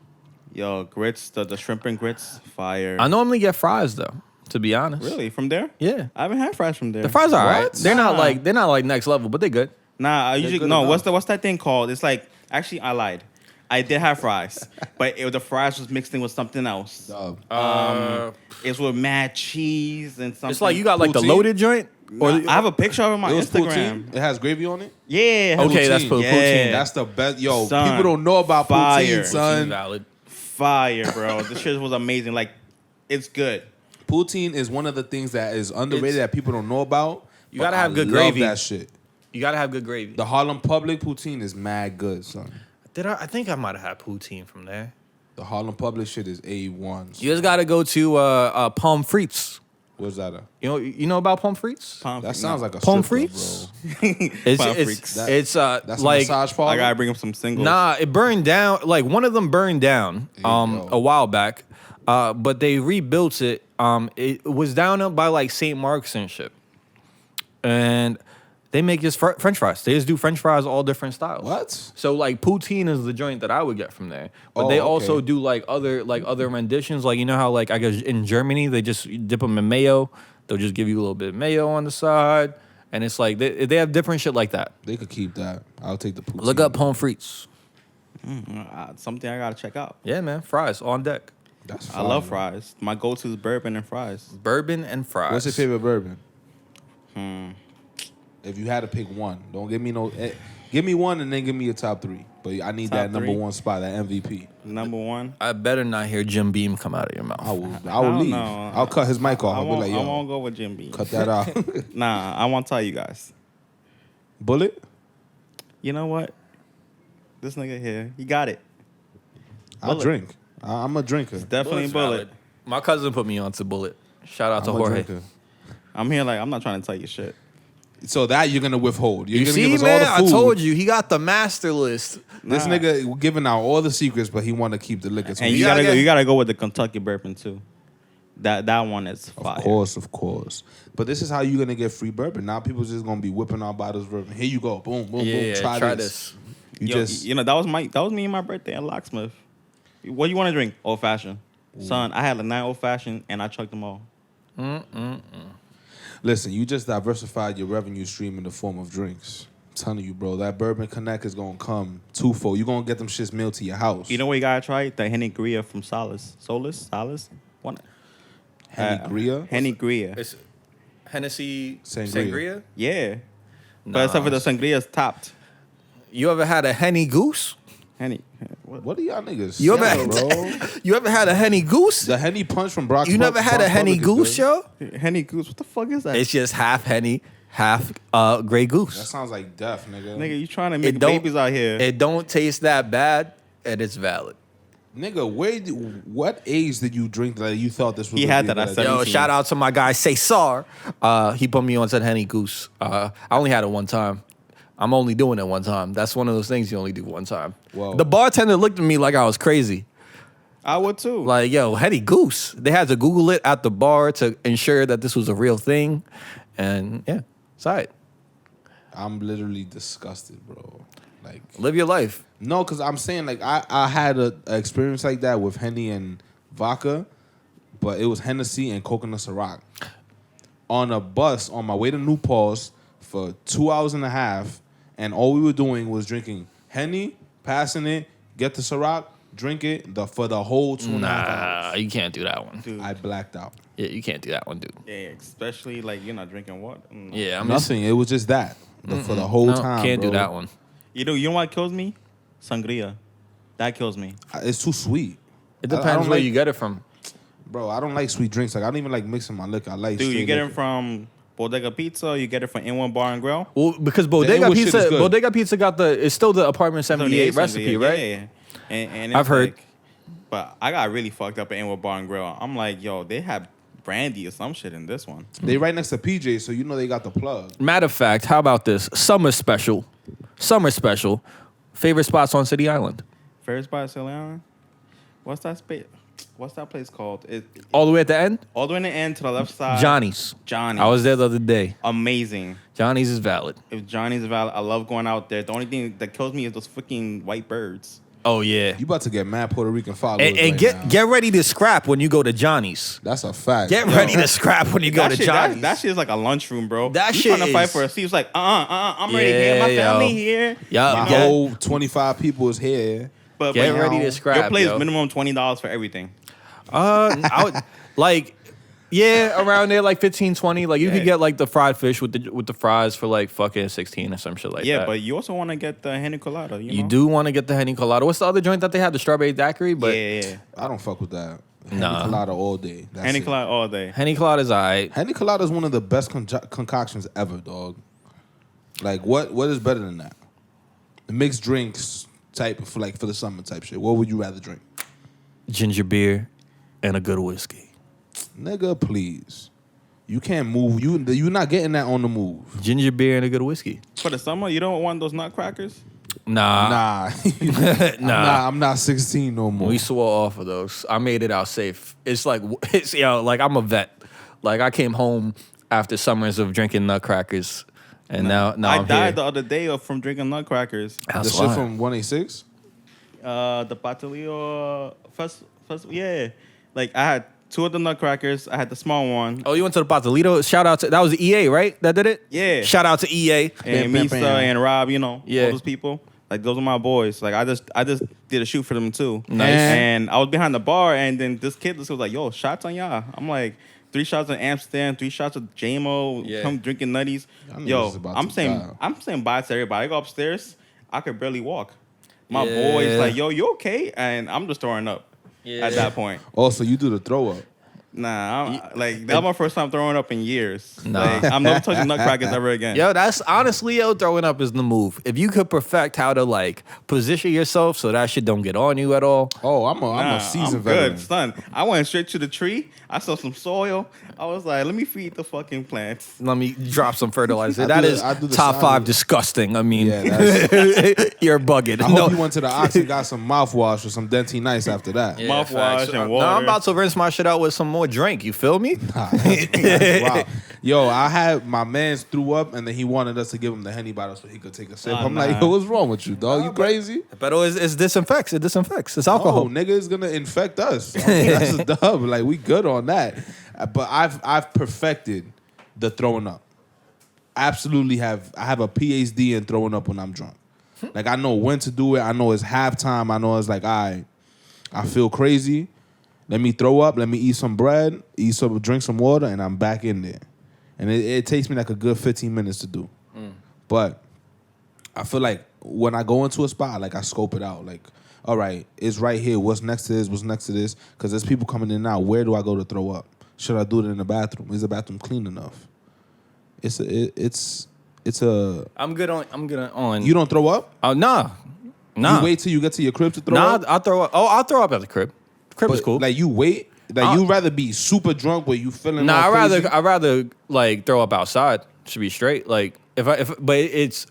Yo, grits, the shrimp and grits, fire.
I normally get fries though. To be honest.
Really? From there?
Yeah.
I haven't had fries from there.
The fries are alright.
What?
They're not like next level, but they're good.
Nah, I usually
good
no.
enough.
What's that thing called? It's like actually I lied. I did have fries, but the fries was mixed in with something else. It's with mad cheese and something.
It's like you got like the
Poutine?
loaded joint. Or
I have a picture of it on my
It was
Instagram.
poutine. It has gravy on it.
Yeah.
Okay, that's
Poutine.
poutine.
That's the best. Yo,
Son,
people don't know about
fire.
poutine, son.
valid.
Fire, bro. This shit was amazing. Like, it's good.
Poutine is one of the things that is underrated that people don't know about.
You gotta have good
love
gravy.
that shit.
You gotta have good gravy.
The Harlem Public poutine is mad good, son.
I think I might have had poutine from there.
The Harlem Public shit is A1.
You just gotta go to Palm Frites.
What's that?
You know about Palm Frites?
That sounds like a
Palm
strip club,
Frites?
bro.
It's
That's
like
a massage parlor.
I gotta bring him some singles.
nah, it burned down. Like one of them burned down
There you go.
a while back, but they rebuilt it. It was down up by like St. Mark's and shit, and they make just French fries. They just do French fries all different styles.
What?
So like poutine is the joint that I would get from there, but
Oh,
they
okay.
also do like other renditions. Like you know how like I guess in Germany they just dip them in mayo. They'll just give you a little bit of mayo on the side, and it's like they have different shit like that.
They could keep that. I'll take the poutine.
Look up Palm Frites.
Something I gotta check out.
Yeah, man, fries on deck.
That's
I love
fire.
fries. My go-to is bourbon and fries.
Bourbon and fries.
What's your favorite bourbon? If you had to pick one, don't give me no. Give me one and then give me your top three. But I need
Top
that number
three?
one spot, that MVP.
Number one.
I better not hear Jim Beam come out of your mouth.
I will
don't
leave.
know.
I'll cut his mic off.
I
I'll be
won't,
like,
I
yo,
won't go with Jim Beam.
cut that out.
Nah, I won't tell you guys.
Bullet?
You know what? This nigga here, he got it.
I
Bullet.
drink. I'm a drinker.
Definitely
Bullet's
Bullet.
valid. My cousin put me onto Bullet. Shout out to
I'm a
Jorge.
drinker.
I'm here like I'm not trying to tell you shit.
So that you're gonna withhold. You're
You
gonna
see,
give us
man,
all the
I
food.
told you he got the master list.
This
Nah.
nigga giving out all the secrets, but he want to keep the liquor. So
And
we
you
gotta
gotta go.
get-
You gotta go with the Kentucky bourbon too. That one is fire.
Of course. But this is how you're gonna get free bourbon. Now people just gonna be whipping out bottles of bourbon. Here you go. Boom, boom,
Yeah,
boom. Try this. You
Yo,
just
you know that was me and my birthday at Locksmith. What you want to drink? Old fashioned. Son, I had a 9 old fashioned and I chugged them all.
listen. You just diversified your revenue stream in the form of drinks. I'm telling you, bro. That Bourbon Connect is gonna come twofold. You gonna get them shits mailed to your house.
You know what you gotta try? The Henny Gria from Solace. What?
Henny Gria.
Henny Gria.
It's Hennessy
Sangria.
Yeah.
Nah.
But except for the sangria's topped.
You ever had a Henny Goose?
Henny. What?
What are y'all niggas?
You ever
saying,
had-
bro?
You ever had a Henny Goose?
The Henny Punch from Brock.
You never had a Henny Goose, yo?
Henny Goose. What the fuck is that?
It's just half Henny, half Grey
That
Goose.
sounds like death, nigga.
Nigga, you trying to make
don't-
babies out here.
It don't taste that bad, and it's valid.
Nigga, what age did you drink that you thought this was?
He
gonna
had
be a
that at
good
17.
Yo, shout out to my guy Cesar. He put me on to the Henny Goose. I only had it one time. I'm only doing it one time. That's one of those things you only do one time.
Whoa.
The bartender looked at me like I was crazy.
I would too.
Like, yo, Henny Goose. They had to Google it at the bar to ensure that this was a real thing. And yeah, it's all right.
I'm literally disgusted, bro. Like,
Live your life.
no, because I'm saying, like, I had a experience like that with Henny and vodka, but it was Hennessy and coconut Ciroc. On a bus on my way to New Paltz for 2 hours and a half, and all we were doing was drinking Henny, passing it, get the Ciroc, drink it for the whole 2.5 hours.
Nah, you can't do that one.
Dude.
I blacked out.
Yeah, you can't do that one, dude.
Yeah, especially like you're not drinking what?
Yeah, I'm just,
Nothing. It was just that for the whole
no,
time.
can't
bro.
do that one.
You know what kills me? Sangria. That kills me.
It's too sweet.
It
I
depends
don't
where
like-
you get it from.
Bro, I don't like sweet drinks. Like, I don't even like mixing my liquor. I like
Dude, you
straight
get
liquor.
it from Bodega Pizza, or you get it from N1 Bar and Grill.
Well, because Bodega
Inwood shit is
Pizza,
good.
Bodega Pizza got it's still the Apartment 78
Sangria,
recipe, right?
Yeah. And it's
I've heard.
like- but I got really fucked up at N1 Bar and Grill. I'm like, yo, they have brandy or some shit in this one.
They right next to PJ, so you know they got the plug.
Matter of fact, how about this? Summer special. Summer special. Favorite spots on City Island.
Ferris by Island. What's that space? What's that place called?
All the way at the end?
All the way in the end to the left side.
Johnny's.
Johnny's.
I was there the other day.
Amazing.
Johnny's is valid.
If Johnny's is valid, I love going out there. The only thing that kills me is those freaking white birds.
Oh yeah.
You about to get mad Puerto Rican followers
And
right
get
now.
get ready to scrap when you go to Johnny's.
That's a fact.
Get ready to scrap when you go to
shit,
Johnny's.
that shit is like a lunchroom, bro.
That
you
shit
trying to fight
is-
for a seat. It's like, I'm ready here. My
Yeah,
family
yo.
here.
Yeah,
My
get-
whole 25 people is here.
But
Get
but
ready to
your
scrap.
place
yo.
is minimum $20 for everything.
I would like, yeah, around there like 15, 20. Like you
Yeah.
could get like the fried fish with the fries for like fucking 16 or some shit like
Yeah,
that.
but you also want to get the Henny Colada. You
you
know?
do want to get the Henny Colada. What's the other joint that they had? The strawberry daiquiri, but
Yeah.
I don't fuck with that.
Nah.
Henny Colada all day. That's
Henny
it.
Colada all day.
Henny Colada's alright.
Henny Colada is one of the best concoctions ever, dog. Like, what is better than that? The mixed drinks type for the summer type shit. What would you rather drink?
Ginger beer and a good whiskey.
Nigga, please. You can't move. You're not getting that on the move.
Ginger beer and a good whiskey.
For the summer, you don't want those nutcrackers?
Nah.
Nah. I'm not 16 no more.
We swore off of those. I made it out safe. It's like like I'm a vet. Like I came home after summers of drinking nutcrackers, and now
I
I'm
died
here.
the other day from drinking nutcrackers.
The
That's
shit
why.
from 186?
The Patalillo first, yeah. Like I had 2 of the nutcrackers. I had the small one.
Oh, you went to the Patalito? Shout out to that was EA, right? That did it?
Yeah.
Shout out to EA.
And
Bam,
Misa
bam, bam.
and Rob,
Yeah.
all those people. Like those are my boys. Like I just did a shoot for them too.
Nice.
And I was behind the bar, and then this kid was like, "Yo, shots on y'all." I'm like, 3 shots of Amsterdam, 3 shots of JMO.
Yeah.
Come drinking nutties.
Y'all niggas
Yo,
is about
I'm
to
saying
die.
I'm saying bye to everybody. I go upstairs. I could barely walk. My
Yeah.
boys like, "Yo, you okay?" And I'm just throwing up
Yeah.
at that point.
Also, you do the throw up.
Nah, that was my first time throwing up in years.
Nah.
Like, I'm never touching nutcrackers ever again.
Yo, that's honestly, throwing up is the move. If you could perfect how to like position yourself so that shit don't get on you at all.
Oh, I'm
Nah,
a seasoned
I'm
veteran.
good, son. I went straight to the tree. I saw some soil. I was like, let me feed the fucking plants.
Let me drop some fertilizer.
I
That
do
is
the- I do the
top
side
5
of it.
disgusting. I mean,
Yeah, that's,
you're bugging.
I hope you went to the Ox and got some mouthwash or some Dentine Nice after that.
Yeah,
Mouthwash
facts.
and
No,
water.
I'm about to rinse my shit out with some more drink. You feel me?
Wow. Yo, I had my man's threw up and then he wanted us to give him the Henny bottle so he could take a sip.
Oh,
I'm like,
nah.
yo, what's wrong with you, dog? You crazy?
But it's disinfects. It disinfects. It's alcohol.
Oh, nigga is gonna infect us. I mean, that's a dub. Like we good on that. But I've perfected the throwing up. Absolutely have. I have a PhD in throwing up when I'm drunk. Like I know when to do it. I know it's halftime. I know it's like I feel crazy. Let me throw up. Let me eat some bread. Drink some water, and I'm back in there. And it takes me like a good 15 minutes to do. But I feel like when I go into a spot, like I scope it out. Like, all right, it's right here. What's next to this? What's next to this? Because there's people coming in now. Where do I go to throw up? Should I do it in the bathroom? Is the bathroom clean enough? It's a.
I'm good on.
You don't throw up?
Nah.
You wait till you get to your crib to throw up?
I'll throw up. Oh, I'll throw up at the crib. Crib is
But,
cool.
Like you wait? Like you rather be super drunk where you feeling all crazy?
I'd rather like throw up outside. Should be straight. Like but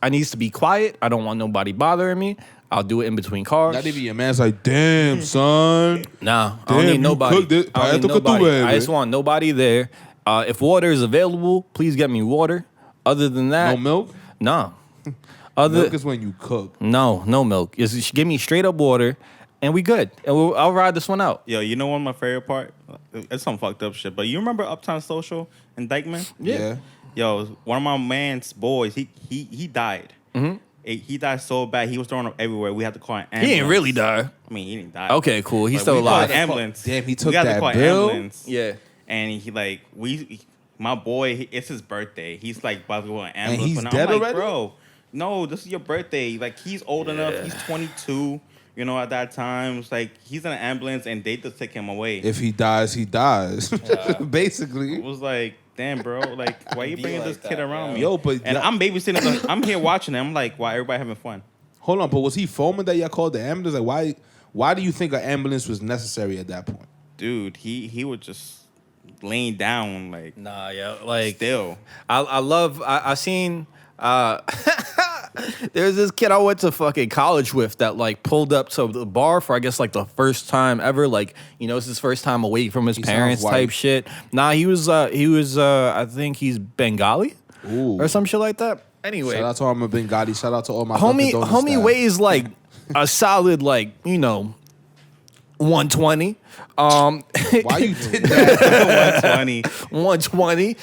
I needs to be quiet. I don't want nobody bothering me. I'll do it in between cars.
Not even your man's like, damn, son.
Nah, I
Damn,
don't need
you
nobody.
cooked it.
I don't need
Paeto que tu
nobody.
bebes.
I just want nobody there. If water is available, please get me water. Other than that,
No milk?
Nah.
Milk is when you cook.
No milk. Just give me straight up water, and we good. And I'll ride this one out.
Yo, you know one of my favorite part? It's some fucked up shit. But you remember Uptown Social in Dykeman?
Yeah.
Yo, one of my man's boys, he died. Mm-hmm. He died so bad. He was throwing up everywhere. We had to call an ambulance.
He didn't really die.
I mean, he didn't die.
Okay, cool. He's
But
still
we called
alive.
an ambulance.
Damn, he
We
took
had to
that
call an
bill?
ambulance.
Yeah.
And he like my boy, it's his birthday. He's like about to go on an ambulance.
he's
but I'm
dead
like,
already?
bro, no, this is your birthday. Like he's old enough. He's 22. You know, at that time, it's like he's in an ambulance and they just take him away.
If he dies, he dies. Basically.
It was like, damn, bro, like why you bringing
like
this kid
that,
around
yo.
me?
Yo, but
and I'm babysitting. I'm here watching it. I'm like, why everybody having fun?
Hold on, but was he foaming that y'all called the ambulance? Like why do you think an ambulance was necessary at that point?
Dude, he was just laying down like
Nah, yeah. Like
still.
I seen there's this kid I went to fucking college with that like pulled up to the bar for I guess like the first time ever. Like, you know, it's his first time away from his
He
parents
sounds
type
white.
shit. Nah, he was I think he's Bengali
Ooh.
or some shit like that. Anyway,
Shout out to all my Bengali. Shout out to all my
homie
Dunkin' Donuts staff.
weighs like a solid like, you know, 120.
Why you did that?
120.
120.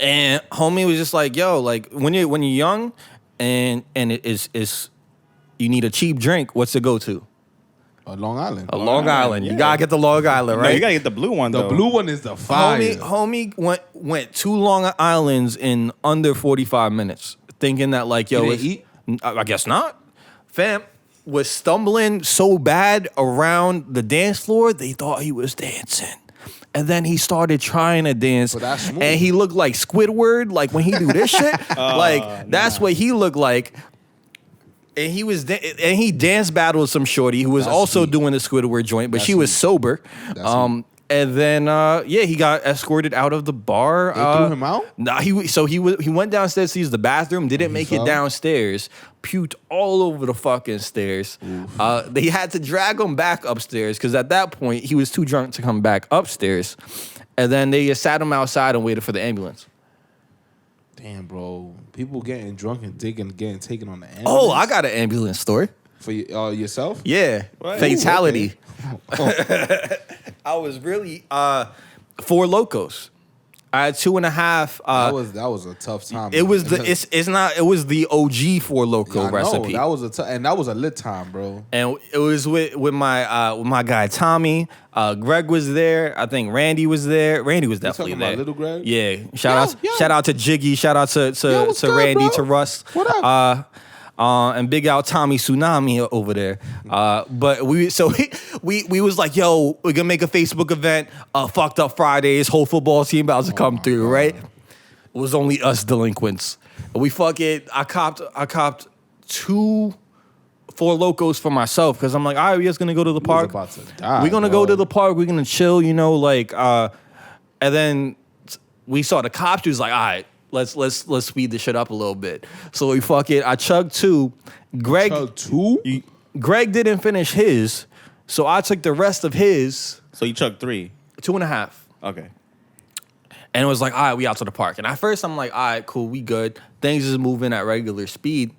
And homie was just like, yo, like when you're young and it is you need a cheap drink, what's the go-to?
Long Island.
A Long Island.
yeah.
You gotta get the Long Island,
No,
right?
you gotta get the blue one
The
though.
blue one is the fire.
Homie went 2 Long Islands in under 45 minutes, thinking that like, yo,
He didn't eat?
I guess not. Fam, was stumbling so bad around the dance floor, they thought he was dancing. And then he started trying to dance,
But that's smooth.
and he looked like Squidward, like when he do this shit. That's what he looked like. And he dance battled some shorty who was
That's
also
sweet.
doing the Squidward joint, but
That's
she was
sweet.
sober.
That's sweet.
And then he got escorted out of the bar.
They threw him out?
Nah, he went downstairs to use the bathroom, didn't make it
fell?
downstairs, puked all over the fucking stairs. They had to drag him back upstairs because at that point he was too drunk to come back upstairs. And then they just sat him outside and waited for the ambulance.
Damn, bro. People getting drunk and getting taken on the ambulance.
Oh, I got an ambulance story.
For yourself?
Yeah,
What?
fatality.
Ooh, okay.
I was really Four Locos. I had 2.5.
That was a tough time.
It was it was the OG Four Loco
I know,
recipe.
that was that was a lit time, bro.
And it was with my guy Tommy. Greg was there. I think Randy was there. Randy was definitely
talking
there.
about Little Greg?
Yeah. Shout out to Jiggy. Shout out to
what's good,
Randy,
bro?
to Russ.
What up?
And big out Tommy Tsunami over there. But we was like, yo, we're gonna make a Facebook event. Fucked Up Fridays. Whole football team about to come through,
God.
right? It was only us delinquents. And we I copped 2 Four Locos for myself because I'm like, all right, we're just gonna go to the park.
about to die,
We're gonna
bro.
go to the park. We're gonna chill, and then we saw the cops. He was like, all right, let's speed this shit up a little bit. So we I chugged 2. Greg didn't finish his, so I took the rest of his.
So you chugged 3.
2.5.
Okay.
And it was like, all right, we out to the park. And at first I'm like, all right, cool, we good. Things is moving at regular speed.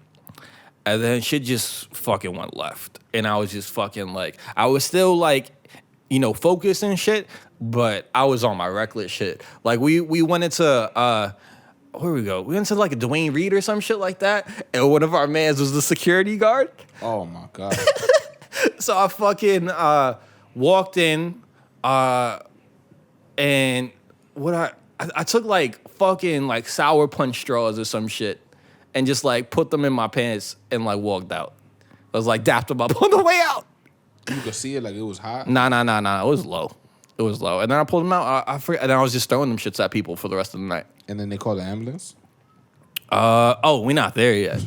And then shit just fucking went left. And I was just fucking like, I was still like, focused and shit, but I was on my reckless shit. Like we went into where we go? We went to like a Dwayne Reed or some shit like that. And one of our mans was the security guard.
Oh my God.
So I fucking walked in and I took like fucking like sour punch straws or some shit and just like put them in my pants and like walked out. I was like dapped them up on the way out.
You could see it like it was hot.
Nah. It was low. And then I pulled them out. I forget, and then I was just throwing them shits at people for the rest of the night.
And then they called the ambulance.
We're not there yet.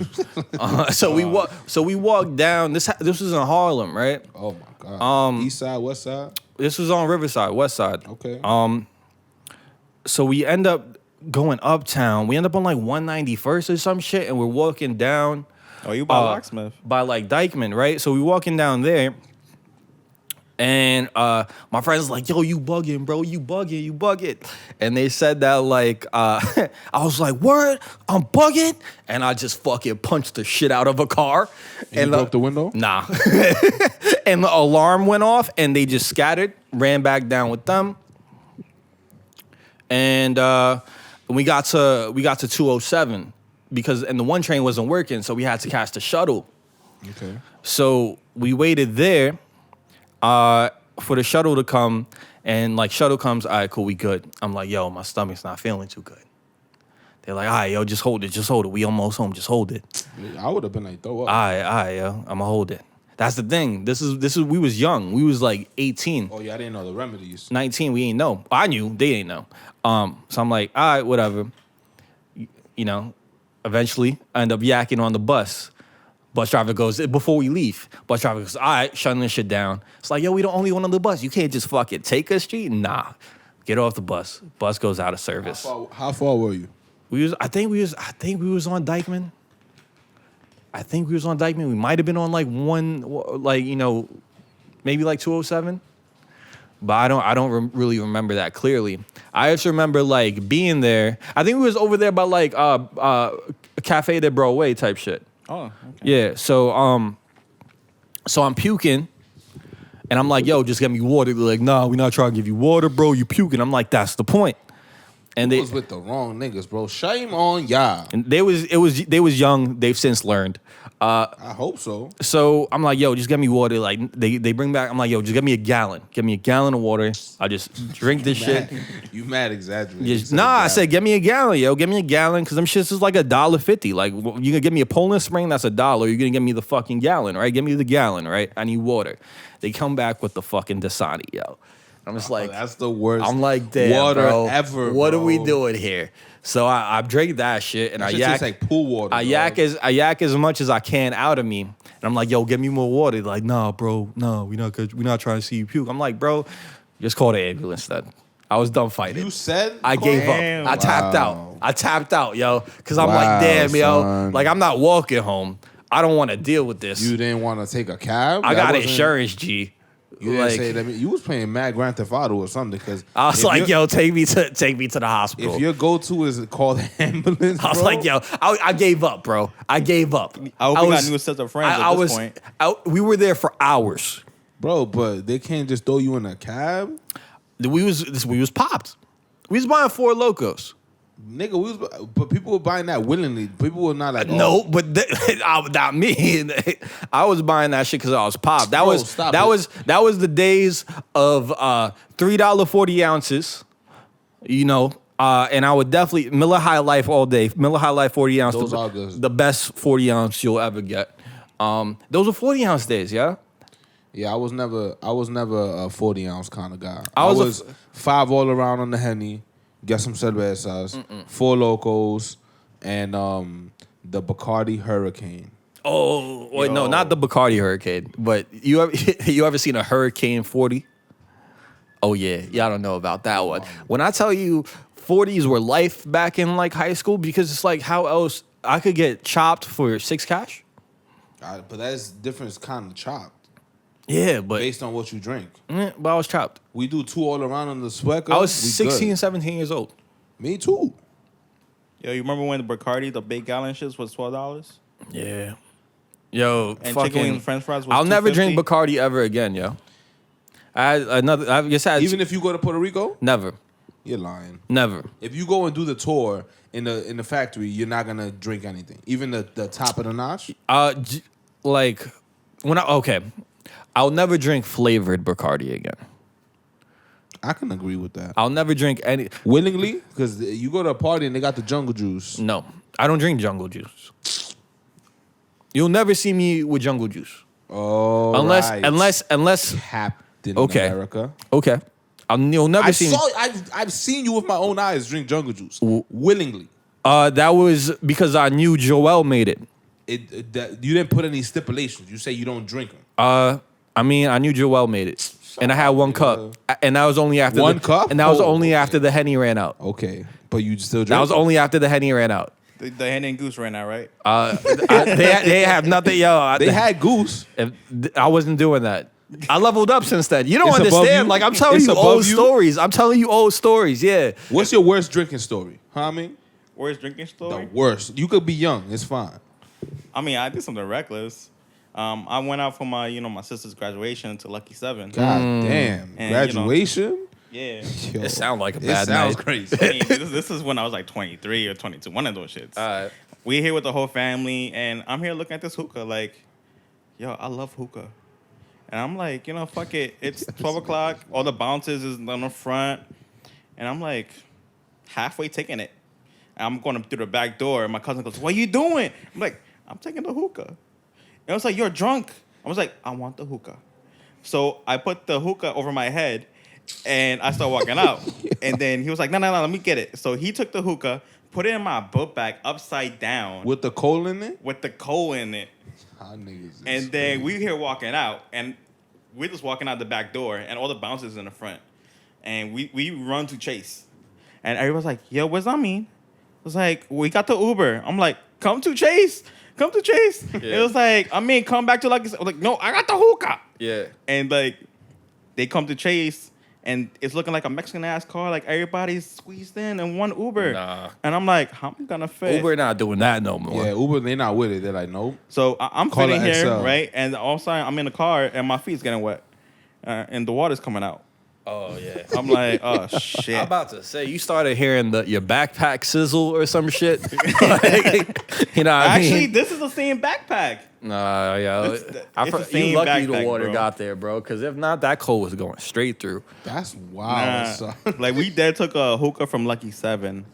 So we walked down. This was in Harlem, right?
Oh my God. East side, west side.
This was on Riverside, West Side.
Okay.
So we end up going uptown. We end up on like 191st or some shit, and we're walking down.
Oh, you by Locksmith.
By like Dykeman, right? So we walking down there, and my friend's like, yo, you bugging, bro, you bugging. And they said that like, I was like, word, I'm bugging. And I just fucking punched the shit out of a car.
And you broke the window?
Nah. And the alarm went off, and they just scattered, ran back down with them. And we got to 207 and the one train wasn't working, so we had to catch the shuttle.
Okay.
So we waited there for the shuttle to come, and like shuttle comes, all right, cool, we good. I'm like, yo, my stomach's not feeling too good. They're like, all right, yo, just hold it. We almost home, just hold it.
I would have been like, throw up.
All right, yo, I'ma hold it. That's the thing. This is we was young. We was like 18.
Oh yeah, I didn't know the remedies.
19, we ain't know. I knew, they ain't know. So I'm like, all right, whatever. Eventually I end up yakking on the bus. Bus driver goes, before we leave, bus driver goes, all right, shutting this shit down. It's like, yo, we the only one on the bus. You can't just fucking take us, street. Nah, get off the bus. Bus goes out of service.
How far were you?
I think we was on Dykeman. We might have been on like maybe like 207. But I don't really remember that clearly. I just remember like being there. I think we was over there by like Cafe de Broadway type shit.
Oh, okay.
Yeah. So I'm puking, and I'm like, yo, just get me water. They're like, nah, we're not trying to give you water, bro. You puking. I'm like, that's the point. And
They was with the wrong niggas, bro. Shame on y'all.
and they was young. They've since learned.
I hope so.
So I'm like, yo, just get me water. Like they bring back. I'm like, yo, just get me a gallon. Give me a gallon of water. I just drink this shit.
You mad exaggerating.
Just, I said, get me a gallon, yo. Get me a gallon, because them shits is like $1.50. Like, you gonna give me a Poland Spring, that's $1. You're gonna give me the fucking gallon, right? Give me the gallon, right? I need water. They come back with the fucking Dasani, yo. I'm just like,
that's the worst.
I'm like, damn,
water
bro,
ever.
What
bro.
are we doing here? So I drank that shit, and
That
I
shit
yak.
tastes like pool water.
I yak as much as I can out of me, and I'm like, yo, give me more water. They're like, nah, bro, no, we not trying to see you puke. I'm like, bro, just call the ambulance then. I was done fighting.
You said
I gave up.
Damn.
I tapped out, yo, because I'm like, damn, yo,
son.
like I'm not walking home. I don't want to deal with this.
You didn't want to take a cab.
I
That
got
wasn't-
insurance, G.
You didn't
Like,
say that. You was playing Mad Grand Theft Auto or something because
I was like, yo, take me to the hospital.
if your go-to is call the ambulance,
I was
bro,
like, yo, I gave up, bro. I gave up.
I hope you got new sets of friends at this point.
We were there for hours.
bro, but they can't just throw you in a cab,
We was popped. We was buying Four Locos.
nigga. But people were buying that willingly. People were not like,
No,
oh,
but not me. I was buying that shit because I was popped. That
Bro, stop it.
was the days of $3 40 ounces. You know, and I would definitely Miller High Life all day. Miller High Life 40 ounce.
Those are good.
The best 40 ounce you'll ever get. Those were 40 ounce days, yeah.
yeah. I was never a 40-ounce kind of guy.
I
I
was
was 5 all around on the Henny. Get some cervezas, 4 Locos, and the Bacardi Hurricane.
Oh, wait, no,
Yo.
not the Bacardi Hurricane. But you ever seen a Hurricane 40? Oh yeah, y'all don't know about that one. When I tell you 40s were life back in like high school, because it's like, how else I could get chopped for 6 cash?
But that's different kind of chopped
Yeah, but
based on what you drink.
but I was chopped.
We do 2 all around on the Swecker.
I was
we
16,
good.
17 years old.
Me too.
Yo, you remember when the Bacardi, the big gallon shits was $12?
Yeah. Yo,
And
fucking.
chicken and French fries was
I'll never drink
$2.50?
Bacardi ever again, yo. I guess I
Even if you go to Puerto Rico,
never,
you're lying.
never.
If you go and do the tour in the factory, you're not gonna drink anything, even the top of the notch.
Like I'll never drink flavored Bacardi again.
I can agree with that.
I'll never drink any.
Willingly, because you go to a party and they got the jungle juice.
No, I don't drink jungle juice. You'll never see me with jungle juice
Oh,
unless.
Captain
Okay.
America.
Okay, you'll never see me.
I've seen you with my own eyes drink jungle juice willingly.
That was because I knew Joel made it.
You didn't put any stipulations. You say you don't drink them.
I mean, I knew Joel made it, and I had one cup, and that was only after
One cup?
and that was
Oh,
only
okay.
after the Henny ran out.
Okay, but you still drink.
That was only after the Henny ran out.
The hen and goose right now, right?
They have nothing, yo.
They had goose.
I wasn't doing that. I leveled up since then. You don't
It's above
understand.
you?
Like, I'm telling
It's
you
above
old
you?
stories. I'm telling you old stories. Yeah.
What's your worst drinking story? Huh, I mean,
Where's drinking
the
story?
worst. You could be young. It's fine.
I mean, I did something reckless. I went out for my sister's graduation to Lucky 7.
God damn.
And,
Graduation.
Yeah.
Yo,
It sound like a
it
bad
sounds
night.
crazy.
I mean, this is when I was like 23 or 22, one of those shits. We here with the whole family, and I'm here looking at this hookah like, yo, I love hookah. And I'm like, fuck it. It's 12 o'clock. All the bouncers is on the front. And I'm like, halfway taking it. And I'm going through the back door, and my cousin goes, what are you doing? I'm like, I'm taking the hookah. And I was like, you're drunk. I was like, I want the hookah. So I put the hookah over my head, and I started walking out. And then he was like, no, let me get it. So he took the hookah, put it in my book bag upside down
With the coal in it.
with the coal in it.
How niggas is
And then
crazy.
we here walking out, and we're just walking out the back door, and all the bouncers in the front. And we run to Chase. And everyone's like, yo, where's Amin? I was like, we got the Uber. I'm like, come to Chase. Come to Chase.
Yeah.
It was like, come back to Lucky. I was like, no, I got the hookah.
Yeah.
And like, they come to Chase, and it's looking like a Mexican ass car. Like everybody's squeezed in one Uber.
Nah.
And I'm like, how am I gonna fit?
Uber not doing that no more.
Yeah, Uber, they not with it. They're like, nope.
So I'm
Call
sitting
it
here,
XL.
right? And all of a sudden, I'm in the car, and my feet's getting wet, and the water's coming out.
Oh yeah.
I'm like, oh shit.
I'm about to say you started hearing your backpack sizzle or some shit. Like, you know what I
Actually,
mean?
this is the same backpack.
Nah, yeah.
It's the same
You lucky the
backpack,
water
bro.
got there, bro. Because if not, that cold was going straight through.
That's wild. Son.
Like we did took a hookah from Lucky 7.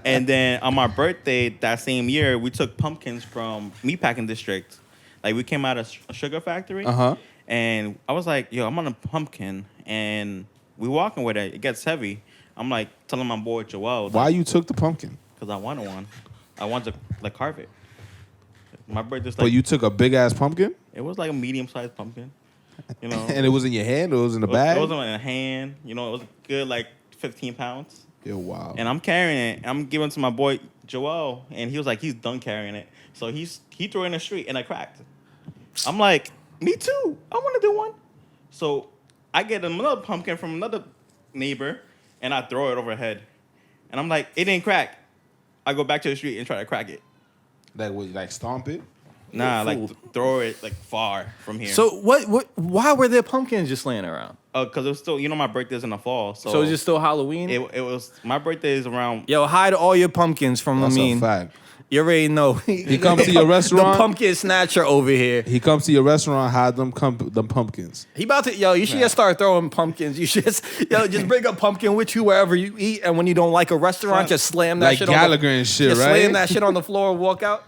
And then on my birthday that same year, we took pumpkins from Meatpacking District. Like we came out of a sugar factory. And I was like, yo, I'm on a pumpkin. And we walking with it. It gets heavy. I'm like telling my boy Joel.
Why you took the pumpkin?
Because I wanted one. I wanted to like carve it. My birthday's like.
But you took a big ass pumpkin?
It was like a medium sized pumpkin. You know.
And it was in your hand or it was in the bag?
It wasn't in a hand. You know, it was good like 15 pounds.
Yeah, wow.
And I'm carrying it. I'm giving it to my boy Joel, and he was like, he's done carrying it. So he threw it in the street, and I cracked. I'm like, me too. I want to do one. So I get another pumpkin from another neighbor, and I throw it overhead. And I'm like, it didn't crack. I go back to the street and try to crack it.
Like what? Like stomp it?
Nah,
Fool.
like throw it like far from here.
So why were there pumpkins just laying around?
Because it was still, my birthday's in the fall. So
it's just still Halloween?
it was, my birthday is around.
Yo, hide all your pumpkins from
That's
Amin.
a fact.
You already know.
He comes to your restaurant.
The pumpkin snatcher over here.
He comes to your restaurant, hide them pumpkins.
He about to, yo, you should just start throwing pumpkins. You should just bring a pumpkin with you wherever you eat. And when you don't like a restaurant, just slam that
Like
shit
Gallagher and shit,
just
right?
slam that shit on the floor and walk out.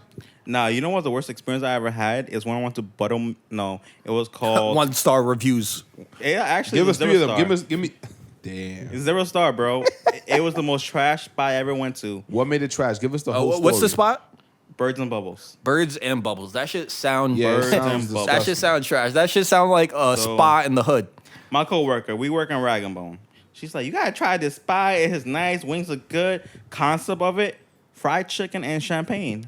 Nah, you know what the worst experience I ever had is when I went to No, it was called
1-star reviews.
It actually
Give
was
us 3 of them.
zero-star.
Give me. Damn.
It's 0-star, bro. It was the most trash spot I ever went to.
What made it trash? Give us the whole story.
What's the spot?
Birds and Bubbles.
Birds and Bubbles. That shit sound
Yeah, it
Birds
sounds
and
disgusting.
that shit sound trash. That shit sound like a spot in the hood.
My coworker, we work on Rag and Bone. She's like, you gotta try this spot. It has nice wings, look good. Concept of it: fried chicken and champagne.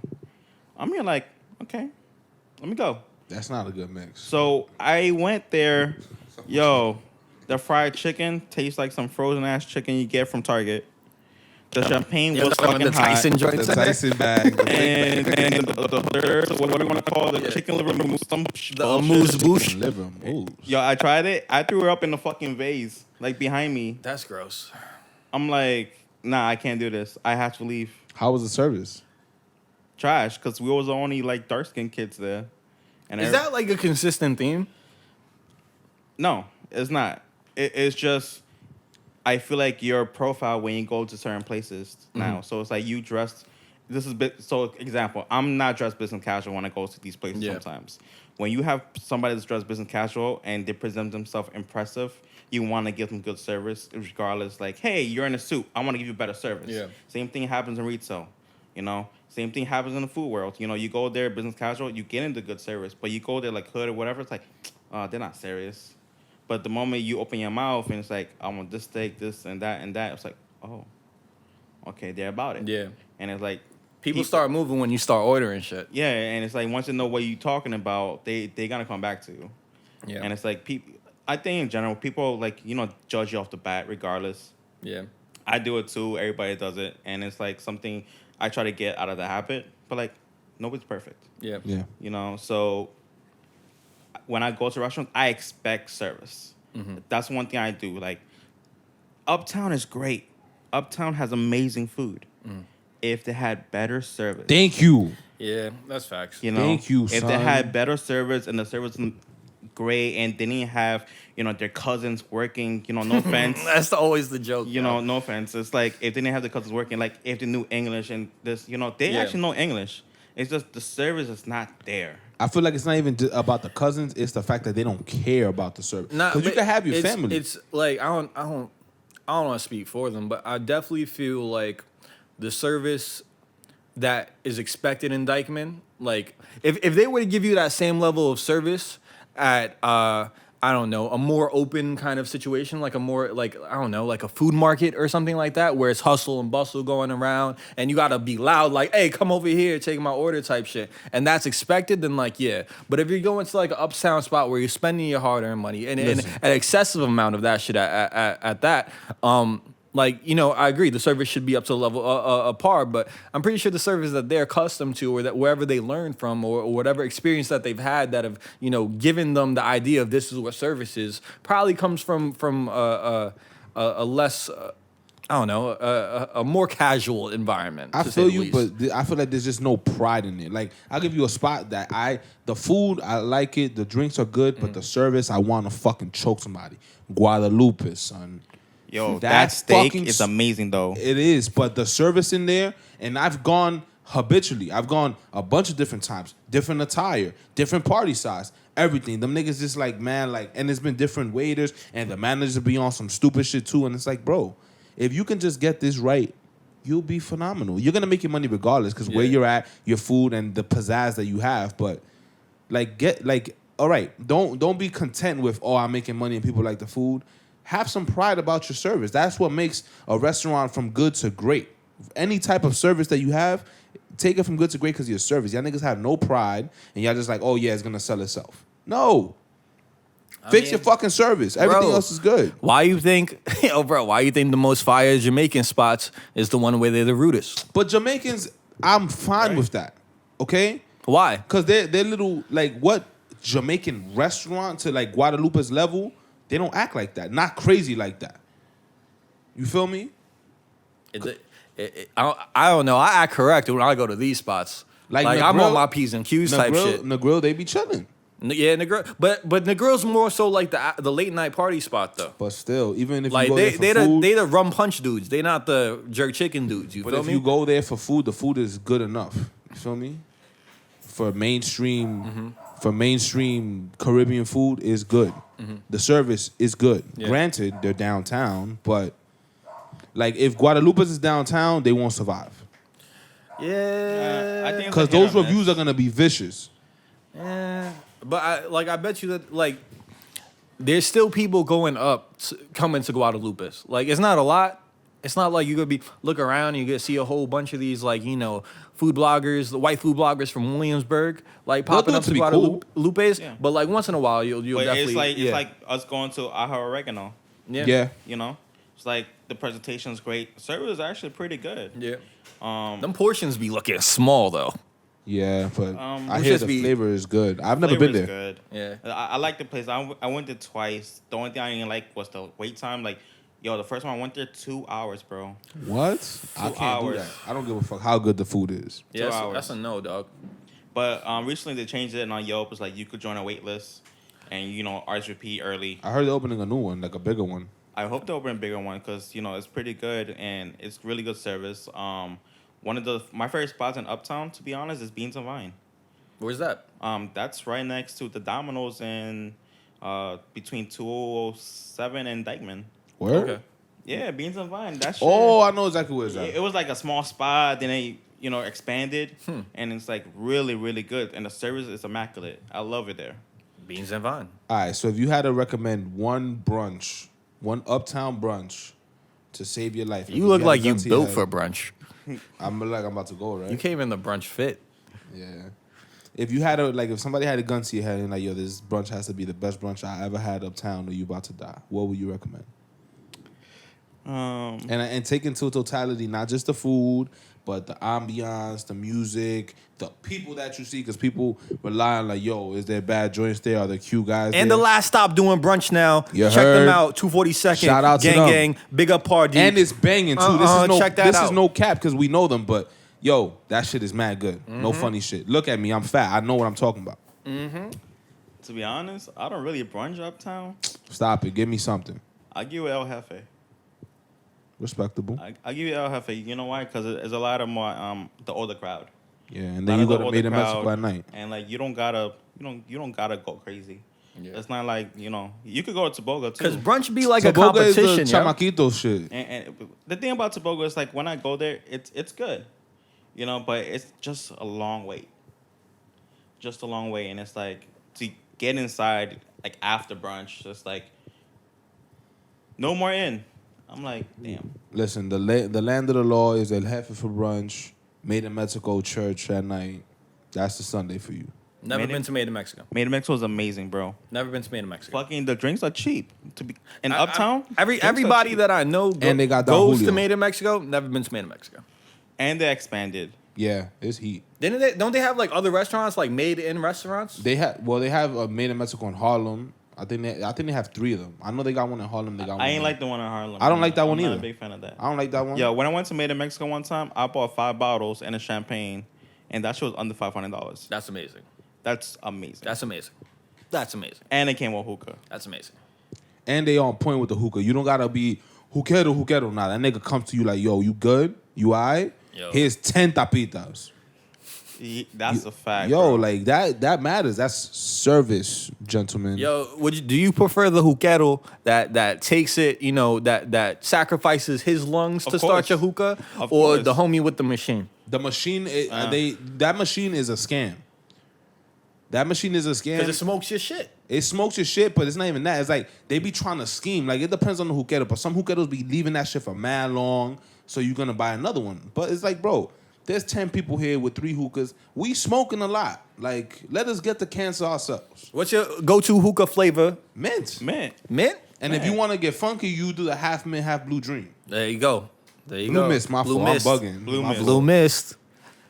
I'm here like, okay, let me go.
That's not a good mix.
So I went there. Yo, the fried chicken tastes like some frozen ass chicken you get from Target. The champagne was fucking
the Tyson
hot.
joint.
The Tyson bag.
And the third, what do you want to call the chicken liver mousse?
The amuse bouche.
Liver moves.
Yo, I tried it. I threw her up in the fucking vase, like behind me.
That's gross.
I'm like, nah, I can't do this. I have to leave.
How was the service?
Trash, because we was the only like dark skinned kids there. And
Is that like a consistent theme?
No, it's not. It's just I feel like your profile when you go to certain places now. So it's like you dressed. This is so example. I'm not dressed business casual when I go to these places sometimes. When you have somebody that's dressed business casual and they present themselves impressive, you want to give them good service regardless. Like, hey, you're in a suit. I want to give you better service. Yeah. Same thing happens in retail. Same thing happens in the food world. You go there business casual, you get into good service, but you go there like hood or whatever. It's like, they're not serious. But the moment you open your mouth and it's like, I want this steak, this and that, it's like, oh, okay, they're about it.
Yeah.
And it's like,
People start moving when you start ordering shit.
yeah, and it's like once they know what you're talking about, they gonna come back to you.
Yeah.
And it's like people. I think in general, people like judge you off the bat regardless.
Yeah.
I do it too. Everybody does it, and it's like something I try to get out of the habit. But like nobody's perfect.
Yeah.
Yeah.
So when I go to restaurants, I expect service. That's one thing I do. Like Uptown is great. Uptown has amazing food. If they had better service.
Thank you.
Yeah, that's facts.
Thank you,
If
son.
they had better service and the service was great and they didn't have, their cousins working, no offense.
That's always the joke.
No offense. It's like if they didn't have the cousins working, like if they knew English and this, they actually know English. It's just the service is not there.
I feel like it's not even about the cousins. It's the fact that they don't care about the service. Because you can have your family.
It's like I don't want to speak for them, but I definitely feel like the service that is expected in Dykeman, like if they were to give you that same level of service at I don't know, a more open kind of situation, like a more like like a food market or something like that, where it's hustle and bustle going around, and you gotta be loud, like, hey, come over here, take my order type shit, and that's expected, then like yeah. But if you're going to like an uptown spot where you're spending your hard-earned money and an excessive amount of that shit at that, like, I agree the service should be up to the level of par, but I'm pretty sure the service that they're accustomed to, or that wherever they learned from, or whatever experience that they've had that have given them the idea of this is what service is, probably comes from a less. I don't know, a more casual environment.
I
to
feel
say the
you,
least.
but I feel like there's just no pride in it. Like, I'll give you a spot that the food, I like it, the drinks are good, but the service, I want to fucking choke somebody. Guadalupe, son.
Yo, that steak
fucking
is amazing though.
It is, but the service in there, and I've gone habitually. I've gone a bunch of different times, different attire, different party size, everything. Them niggas just like, man, like, and it's been different waiters, and the managers be on some stupid shit too, and it's like, bro, if you can just get this right, you'll be phenomenal. You're gonna make your money regardless, because where you're at, your food, and the pizzazz that you have. But all right, don't be content with, oh, I'm making money and people like the food. Have some pride about your service. That's what makes a restaurant from good to great. Any type of service that you have, take it from good to great because of your service. Y'all niggas have no pride, and y'all just like, oh yeah, it's gonna sell itself. No. Fix your fucking service. Everything else is good.
Why you think, why you think the most fire Jamaican spots is the one where they're the rudest?
But Jamaicans, I'm fine with that. Okay?
Why?
Because they're little, like, what Jamaican restaurant to like Guadalupe's level, they don't act like that. Not crazy like that. You feel me?
I don't know. I act correct when I go to these spots. Like I'm on my P's and Q's type shit.
Negril, they be chilling.
Yeah, Negril, but Negril's more so like the late night party spot though.
But still, even if
like
you go there for food,
they the rum punch dudes. They not the jerk chicken dudes. You
but
feel
if
me?
you go there for food, the food is good enough. You feel me? For mainstream Caribbean food is good. The service is good.
Yeah.
Granted, they're downtown, but like if Guadalupe's is downtown, they won't survive.
Yeah,
I think
Because those reviews are gonna be vicious.
Yeah, but I bet you that like there's still people coming to Guadalupe's. Like it's not a lot. It's not like you're gonna look around and you're gonna see a whole bunch of these like food bloggers, the white food bloggers from Williamsburg, like popping up to Guadalupe's.
Yeah.
But like once in a while you'll definitely.
It's like us going to Aja Oregano.
Yeah.
It's like the presentation's great. Service is actually pretty good.
Yeah. Them portions be looking small though.
Yeah, but I
Which
hear
just
the
be-
flavor is good. I've never
Flavor
been
is
there.
good.
Yeah.
I like the place. I went there twice. The only thing I didn't like was the wait time. Like, yo, the first time I went there 2 hours, bro.
What? I can't do
hours.
that. I don't give a fuck how good the food is.
Yeah,
2 hours.
that's a no, dog.
But recently they changed it, and on Yelp it's like you could join a wait list and RSVP early.
I heard they're opening a new one, like a bigger one.
I hope they open a bigger one because it's pretty good and it's really good service. One of my favorite spots in Uptown, to be honest, is Beans and Vine.
Where's that?
That's right next to the Domino's in between 207 and Dykeman.
Where?
Okay.
Yeah, Beans and Vine. That's
Oh, I know exactly where it's at.
it was like a small spot. Then they expanded, and it's like really really good. And the service is immaculate. I love it there.
Beans and Vine.
All right, so if you had to recommend one uptown brunch to save your life.
You look like you
gun to your
built
head-
for brunch.
I'm about to go, right?
You came in the brunch fit.
Yeah. If you had if somebody had a gun to your head and like, yo, this brunch has to be the best brunch I ever had uptown or you about to die, what would you recommend? And take into totality not just the food, but the ambiance, the music, the people that you see, because people rely on like, yo, is there bad joints there? Are there cute guys
And
there?
the last stop doing brunch now.
You
Check
heard?
them out. 242nd.
Shout out to them.
Gang. Big up party.
And it's banging too.
Check that
This
out.
is no cap because we know them, but yo, that shit is mad good. No funny shit. Look at me, I'm fat. I know what I'm talking about.
To be honest, I don't really brunch Uptown.
Stop it. Give me something.
I give you El Jefe.
Respectable.
I give you El Jefe. You know why? Because there's a lot of more the older crowd.
Yeah, and
A
then
lot
you
of the
go to
older
Made in Mexico
crowd,
at night.
and like you don't gotta go crazy.
Yeah.
It's not like you could go to Toboga too.
Because brunch be like a
Toboga is the
competition, yo.
chamaquito shit.
And the thing about Toboga is like when I go there, it's good, but it's just a long wait. Just a long wait, and it's like to get inside like after brunch, it's like no more in. I'm like, damn.
Listen, the land of the law is El Jefe for brunch, Made in Mexico church at night. That's the Sunday for you.
Never been to Made in Mexico.
Made in Mexico is amazing, bro.
Never been to Made in Mexico.
Fucking the drinks are cheap. To be in Uptown,
Everybody that I know
And they got Don
goes
Julio.
to Made in Mexico. Never been to Made in Mexico.
and they expanded.
Yeah, it's heat.
Don't they have like other restaurants, like made in restaurants?
They have a Made in Mexico in Harlem. I think they have 3 of them. I know they got one in Harlem. They got one.
I ain't like the one in Harlem.
I don't like that one
I'm
either.
not a big fan of that.
I don't like that one.
Yo, when I went to Made in Mexico one time, I bought 5 bottles and a champagne, and that shit was under $500.
That's amazing.
That's amazing.
That's amazing. That's amazing.
And it came with hookah.
That's amazing.
And they on point with the hookah. You don't gotta be hookero. Nah, that nigga comes to you like, yo, you good? You alright?
Yo.
Here's 10 tapitas.
That's a fact.
Yo,
bro.
like that matters. That's service, gentlemen.
Yo, do you prefer the hookero that takes it, that sacrifices his lungs
Of
to start
course.
your hookah,
Of
or
course.
the homie with the machine?
The machine, that machine is a scam. That machine is a scam.
Because it smokes your shit.
It smokes your shit, but it's not even that. It's like they be trying to scheme. Like it depends on the hookero, but some hookeros be leaving that shit for mad long, so you're gonna buy another one. But it's like, bro, there's 10 people here with 3 hookahs. We smoking a lot. Like, let us get the cancer ourselves.
What's your go-to hookah flavor?
Mint.
Man.
Mint?
And if you want to get funky, you do the half mint, half blue dream.
There you go. There you
Blue
go.
mist, my
Blue
fault. I'm
mist.
bugging.
Blue
My
mist.
fault.
Blue mist.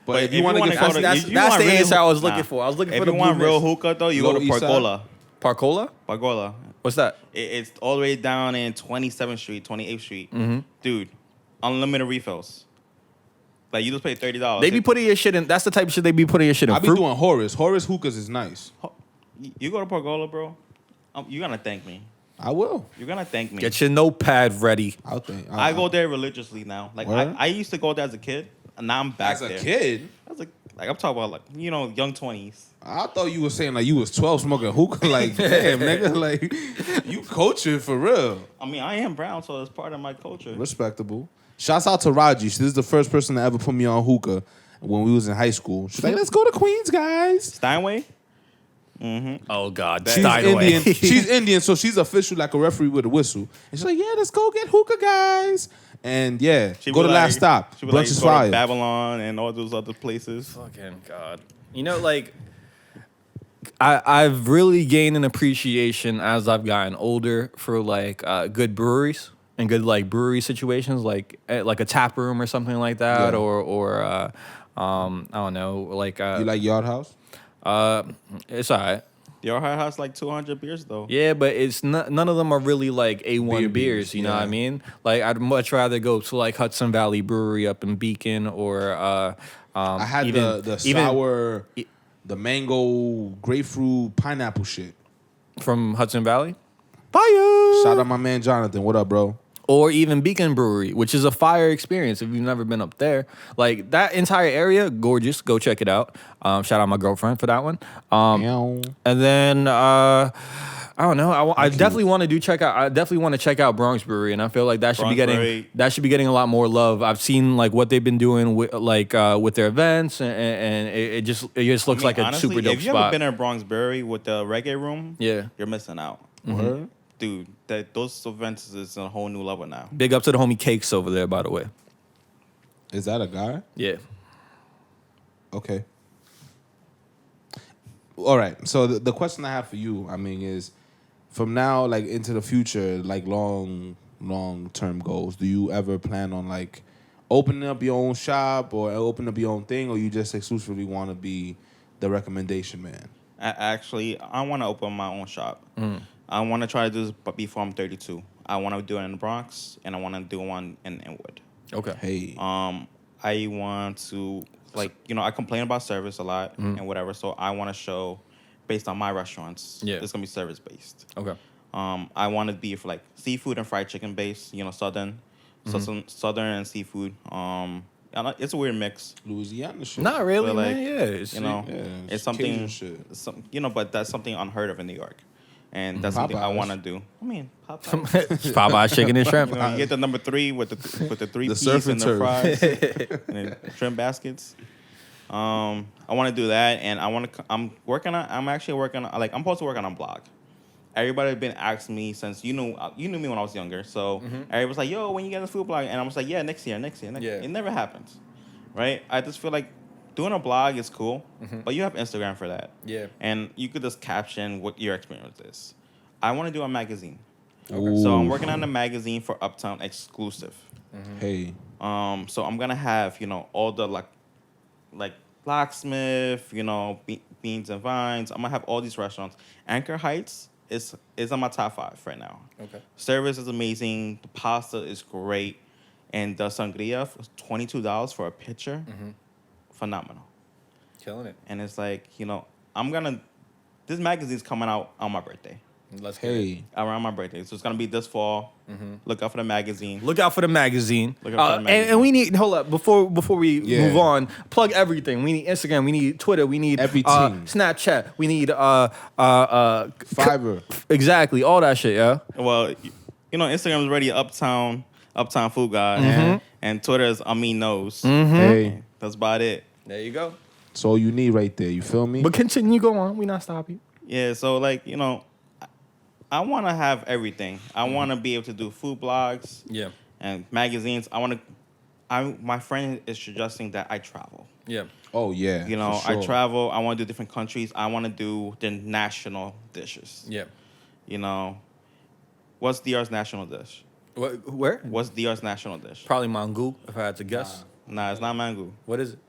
But if you want to
wanna
get
go
funky,
to-
That's
you
the
want really
answer I was
hookah-
looking for. I was looking
If
for the
you
blue
want real
mist.
hookah though, you
Lower
go to
East Side?
Pargola.
Parcola?
Pargola.
What's that?
It's all the way down in 27th Street, 28th Street.
Mm-hmm.
Dude, unlimited refills. Like you just pay $30.
They be putting your shit in. That's the type of shit they be putting your shit in.
I be
fruit.
doing Horace. Horace hookahs is nice.
You go to Pargola, bro. You're gonna thank me.
I will.
You're gonna thank me.
Get your notepad ready.
I'll think.
I go there religiously now. Like
Word?
I used to go there as a kid, and now I'm back
as a
there.
kid.
Like I'm talking about like young 20s.
I thought you were saying like you was 12 smoking hookah. Like, damn, nigga, like you coaching for real.
I mean, I am brown, so it's part of my culture.
Respectable. Shouts out to Raji. This is the first person to ever put me on hookah when we was in high school. She's like, let's go to Queens, guys.
Steinway.
Oh God,
She's
Steinway.
Indian. She's Indian, so she's official like a referee with a whistle. And she's like, yeah, let's go get hookah, guys. And yeah,
She
go
be
to
like-
Last Stop.
She be
Brunch
like,
is
go to
fire.
Babylon and all those other places.
Fucking God. Like, I've really gained an appreciation as I've gotten older for like good breweries and good like brewery situations, like at, like a tap room or something like that,
Yeah.
or I don't know, like
You like Yard House?
it's alright.
Your Heart has like 200 beers though.
Yeah, but it's none of them are really like A1 beers, you know what I
yeah.
mean? Like I'd much rather go to like Hudson Valley Brewery up in Beacon or
I had the sour, the mango, grapefruit, pineapple shit.
from Hudson Valley. Fire!
Shout out my man Jonathan. What up, bro?
Or even Beacon Brewery, which is a fire experience if you've never been up there. Like that entire area, gorgeous. Go check it out. Shout out my girlfriend for that one.
Meow.
And then I don't know. I definitely want to check out. I definitely want to check out Bronx Brewery, and I feel like that should be
Bronx
getting
Brewery.
a lot more love. I've seen like what they've been doing with with their events, and it just looks like a
honestly,
super dope
if you ever
spot.
been in Bronx Brewery with the reggae room,
Yeah.
you're missing out.
Word?
Dude, those events is a whole new level now.
Big up to the homie Cakes over there, by the way.
Is that a guy?
Yeah.
Okay. All right. So the question I have for you, I mean, is from now like into the future, like long term goals. Do you ever plan on like opening up your own shop or opening up your own thing, or you just exclusively want to be the recommendation man?
Actually, I want to open my own shop. I want to try to do this before I'm 32. I want to do it in the Bronx, and I want to do one in Inwood.
Okay.
Hey.
I want to, I complain about service a lot and whatever, so I want to show, based on my restaurants,
Yeah.
it's going to be service-based.
Okay.
I want to be for, like, seafood and fried chicken based, southern and seafood. It's a weird mix.
Louisiana shit.
Not really,
But, like,
man. Yeah. It's,
It's something,
Cajun shit.
but that's something unheard of in New York. And that's something I
Popeyes.
want to do. I mean, Popeyes.
Popeye chicken and shrimp.
You get the number 3 with the 3
The
piece
surf
and
and
the fries and the shrimp baskets. I want to do that, and I'm actually working on, I'm supposed to work on a blog. Everybody been asking me since you knew me when I was younger, so everybody was like, "Yo, when you get a food blog?" And I was like, "Yeah, next year."
Yeah.
It never happens, right? I just feel like doing a blog is cool, but you have Instagram for that.
Yeah.
And you could just caption what your experience is. I want to do a magazine.
Okay.
So I'm working on a magazine for Uptown exclusive.
Hey.
So I'm gonna have, all the like Blacksmith, Beans and Vines. I'm gonna have all these restaurants. Anchor Heights is on my top 5 right now.
Okay.
Service is amazing. The pasta is great, and the sangria for $22 for a pitcher, phenomenal.
Killing it.
And it's like, this magazine's coming out on my birthday.
Let's get it.
Hey.
Around my birthday. So it's going to be this fall. Look out for the magazine.
Look out for the magazine.
Look out for the magazine.
And we need, hold up, before we
Yeah.
move on, plug everything. We need Instagram, we need Twitter, we need
Everything.
Snapchat, we need
Fiverr.
exactly, all that shit, yeah.
Well, Instagram is already Uptown Food God. And Twitter is Amin Knows.
Hey.
That's about it.
There you go.
That's all you need right there. You feel me?
But continue, go on. We not stopping.
Yeah, so I want to have everything. I want to be able to do food blogs
Yeah.
and magazines. My friend is suggesting that I travel.
Yeah.
Oh yeah. for
I
sure.
travel. I want to do different countries. I want to do the national dishes.
Yeah.
What's DR's national dish?
Where?
What's DR's national dish?
Probably mango, if I had to guess.
Nah, it's not mango.
What is it?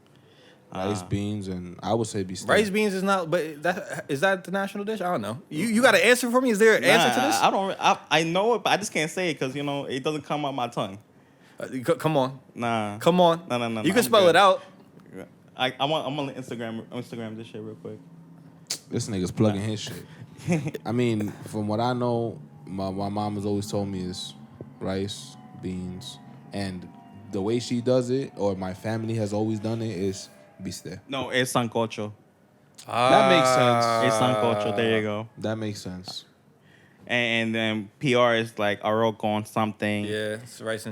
Rice, beans, and I would say beef.
Rice beans is not, but is that the national dish? I don't know. You got an answer for me? Is there an answer to this?
I know it, but I just can't say it because it doesn't come out my tongue.
Come on.
Nah.
Come on.
No.
You can spell it out.
I'm on Instagram this shit real quick.
This nigga's plugging his shit. I mean, from what I know, my mom has always told me is rice, beans, and the way she does it, or my family has always done it, is biste.
No, it's sancocho.
That makes sense.
It's sancocho. There you go.
That makes sense.
And then PR is like arroz con something.
Yeah, it's rice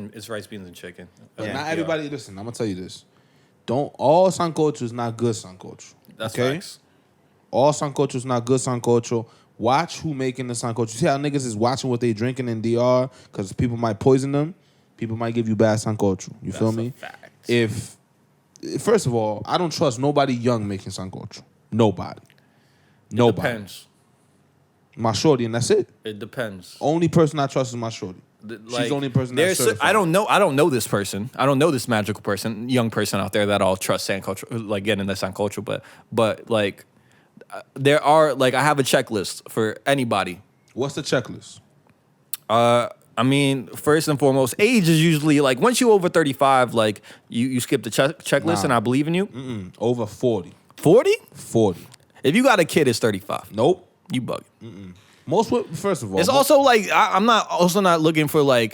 beans and chicken.
But
Yeah.
not everybody. Listen, I'm gonna tell you this. All sancocho is not good sancocho.
That's
okay?
facts.
All sancocho is not good sancocho. Watch who making the sancocho. You see how niggas is watching what they drinking in DR because people might poison them. People might give you bad sancocho. You feel me?
Fact.
First of all, I don't trust nobody young making sancocho. Nobody.
It depends.
My shorty, and that's it.
It depends.
Only person I trust is my shorty. She's the only person that's certified.
I don't know this person. I don't know this magical person, young person out there that I'll trust sancocho, like getting the sancocho. But like, there are I have a checklist for anybody.
What's the checklist?
I mean, first and foremost, age is usually once you over 35, you skip the checklist, and I believe in you.
Over 40.
40?
40.
If you got a kid, it's 35.
Nope.
You bugging.
First of all,
It's also I'm not looking for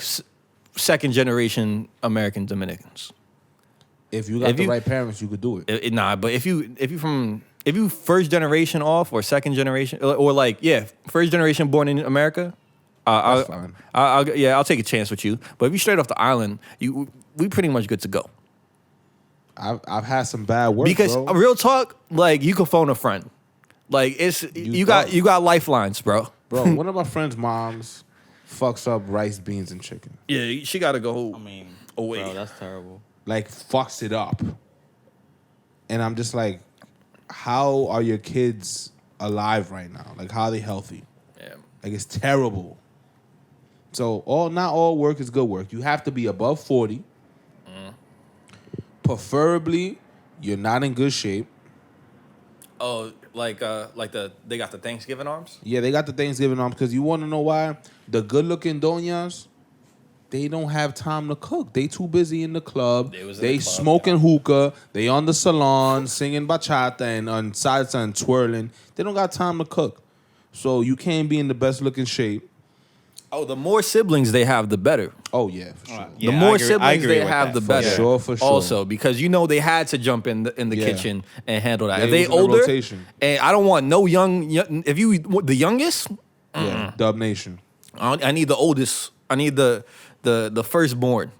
second generation American Dominicans.
if you got the right parents, you could do it.
But if you first generation off or second generation or first generation born in America,
That's fine.
I'll take a chance with you. But if you straight off the island, we pretty much good to go.
I've had some bad work,
Because
bro.
real talk, you could phone a friend. You got lifelines, bro.
Bro, one of my friend's moms fucks up rice, beans, and chicken.
Yeah, she got to go.
I mean,
away.
bro, that's terrible.
Fucks it up. And I'm just like, how are your kids alive right now? How are they healthy?
Yeah.
It's terrible. So not all work is good work. You have to be above 40. Preferably, you're not in good shape.
Oh, they got the Thanksgiving arms?
Yeah, they got the Thanksgiving arms because you want to know why? The good-looking doñas, they don't have time to cook. They too busy in the club. They smoking hookah. They on the salon singing bachata and on salsa and twirling. They don't got time to cook. So you can't be in the best-looking shape.
Oh, the more siblings they have, the better.
Oh, yeah, for sure.
The more siblings they have, the better.
For sure.
Also, because they had to jump in the kitchen and handle that. If
They
they
was in a
older,
rotation.
and I don't want no young. If you the youngest,
Yeah, Dub Nation.
I need the oldest. I need the firstborn.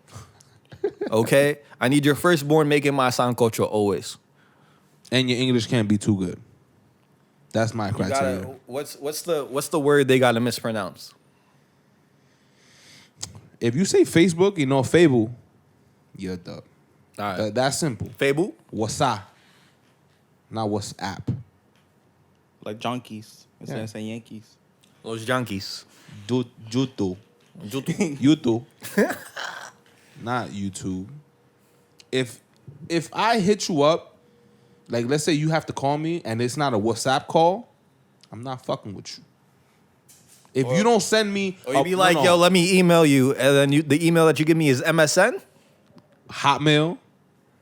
Okay, I need your firstborn making my sancocho always.
And your English can't be too good. That's my criteria.
What's the word they gotta mispronounce?
If you say Facebook, fable, you're a dub.
All right.
That's simple.
Fable.
Wasa. Not WhatsApp.
Like junkies instead
Yeah.
of saying Yankees.
Los junkies.
YouTube. YouTube. Not YouTube. If I hit you up, like let's say you have to call me and it's not a WhatsApp call, I'm not fucking with you. If you don't send me,
Or you be like, yo, let me email you, and then the email that you give me is MSN.
Hotmail.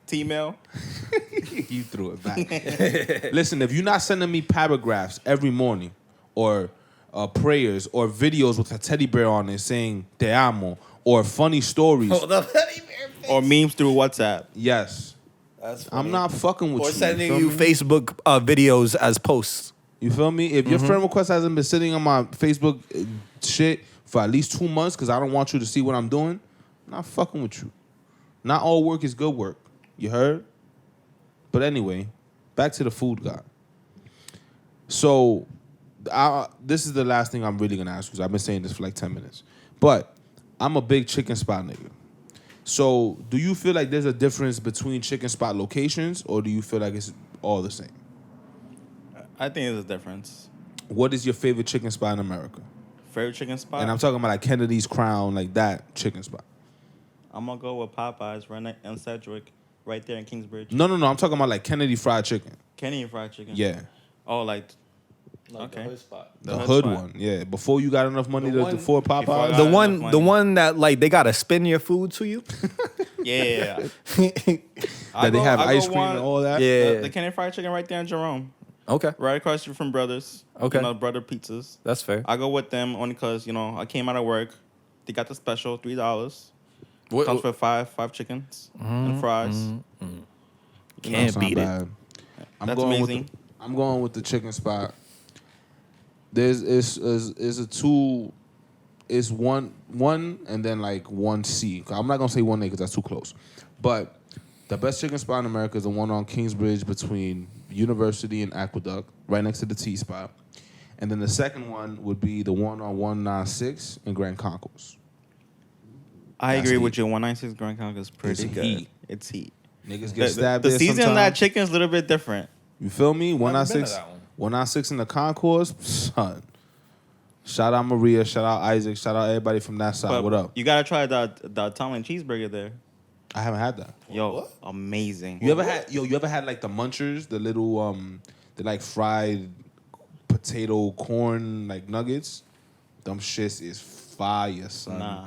T-mail.
You threw it back. Listen, if you're not sending me paragraphs every morning or prayers or videos with a teddy bear on it saying te amo or funny stories,
Or memes through WhatsApp.
yes,
That's funny.
I'm not fucking with
Or
you.
sending
feel
you
me?
Facebook videos as posts.
You feel me? If your friend request hasn't been sitting on my Facebook shit for at least 2 months because I don't want you to see what I'm doing, I'm not fucking with you. Not all work is good work. You heard? But anyway, back to the food god. So, this is the last thing I'm really going to ask you because I've been saying this for like 10 minutes. But I'm a big chicken spot nigga. So, do you feel like there's a difference between chicken spot locations or do you feel like it's all the same?
I think there's a difference.
What is your favorite chicken spot in America?
Favorite chicken spot?
And I'm talking about like Kennedy's Crown, like that chicken spot.
I'm going to go with Popeyes right in Sedgwick, right there in Kingsbridge.
No. I'm talking about like Kennedy Fried Chicken.
Kenny Fried Chicken.
Yeah.
Oh, like
The
okay.
hood spot.
The
hood
hood
spot.
one. Yeah. Before you got enough money
The
to
one-
afford
Before I
Popeyes.
got-
The
enough
one,
money.
the one that like they gotta spin your food to you.
Yeah.
That they have ice cream and all that.
Yeah.
The Kenny Fried Chicken right there in Jerome.
Okay,
Right across the street from Brothers.
Okay.
You know, Brother Pizzas.
that's fair.
I go with them only because, you know, I came out of work. They got the special, $3.
What-
Comes with five chickens and fries.
Can't
That's not
beat it.
bad.
That's amazing.
I'm going with the chicken spot. There's is a two. It's one and then like one C. I'm not gonna say one A because that's too close. But the best chicken spot in America is the one on Kingsbridge between University and Aqueduct, right next to the T spot. And then the second one would be the one on 196 in Grand Concourse.
I
That's
agree
heat.
with you. 196 Grand Conch is pretty
It's
good.
heat.
It's heat.
Niggas get stabbed
The
there
season of that
sometimes.
chicken is a little bit different.
You feel me?
been to
196
that one.
196 in the concourse, son. Shout out Maria, shout out Isaac, shout out everybody from that side.
But
What up?
You gotta try the Italian cheeseburger there.
I haven't had that.
Yo, amazing.
You ever had like the munchers, the little the like fried potato corn like nuggets? Them shits is fire, son.
Nah.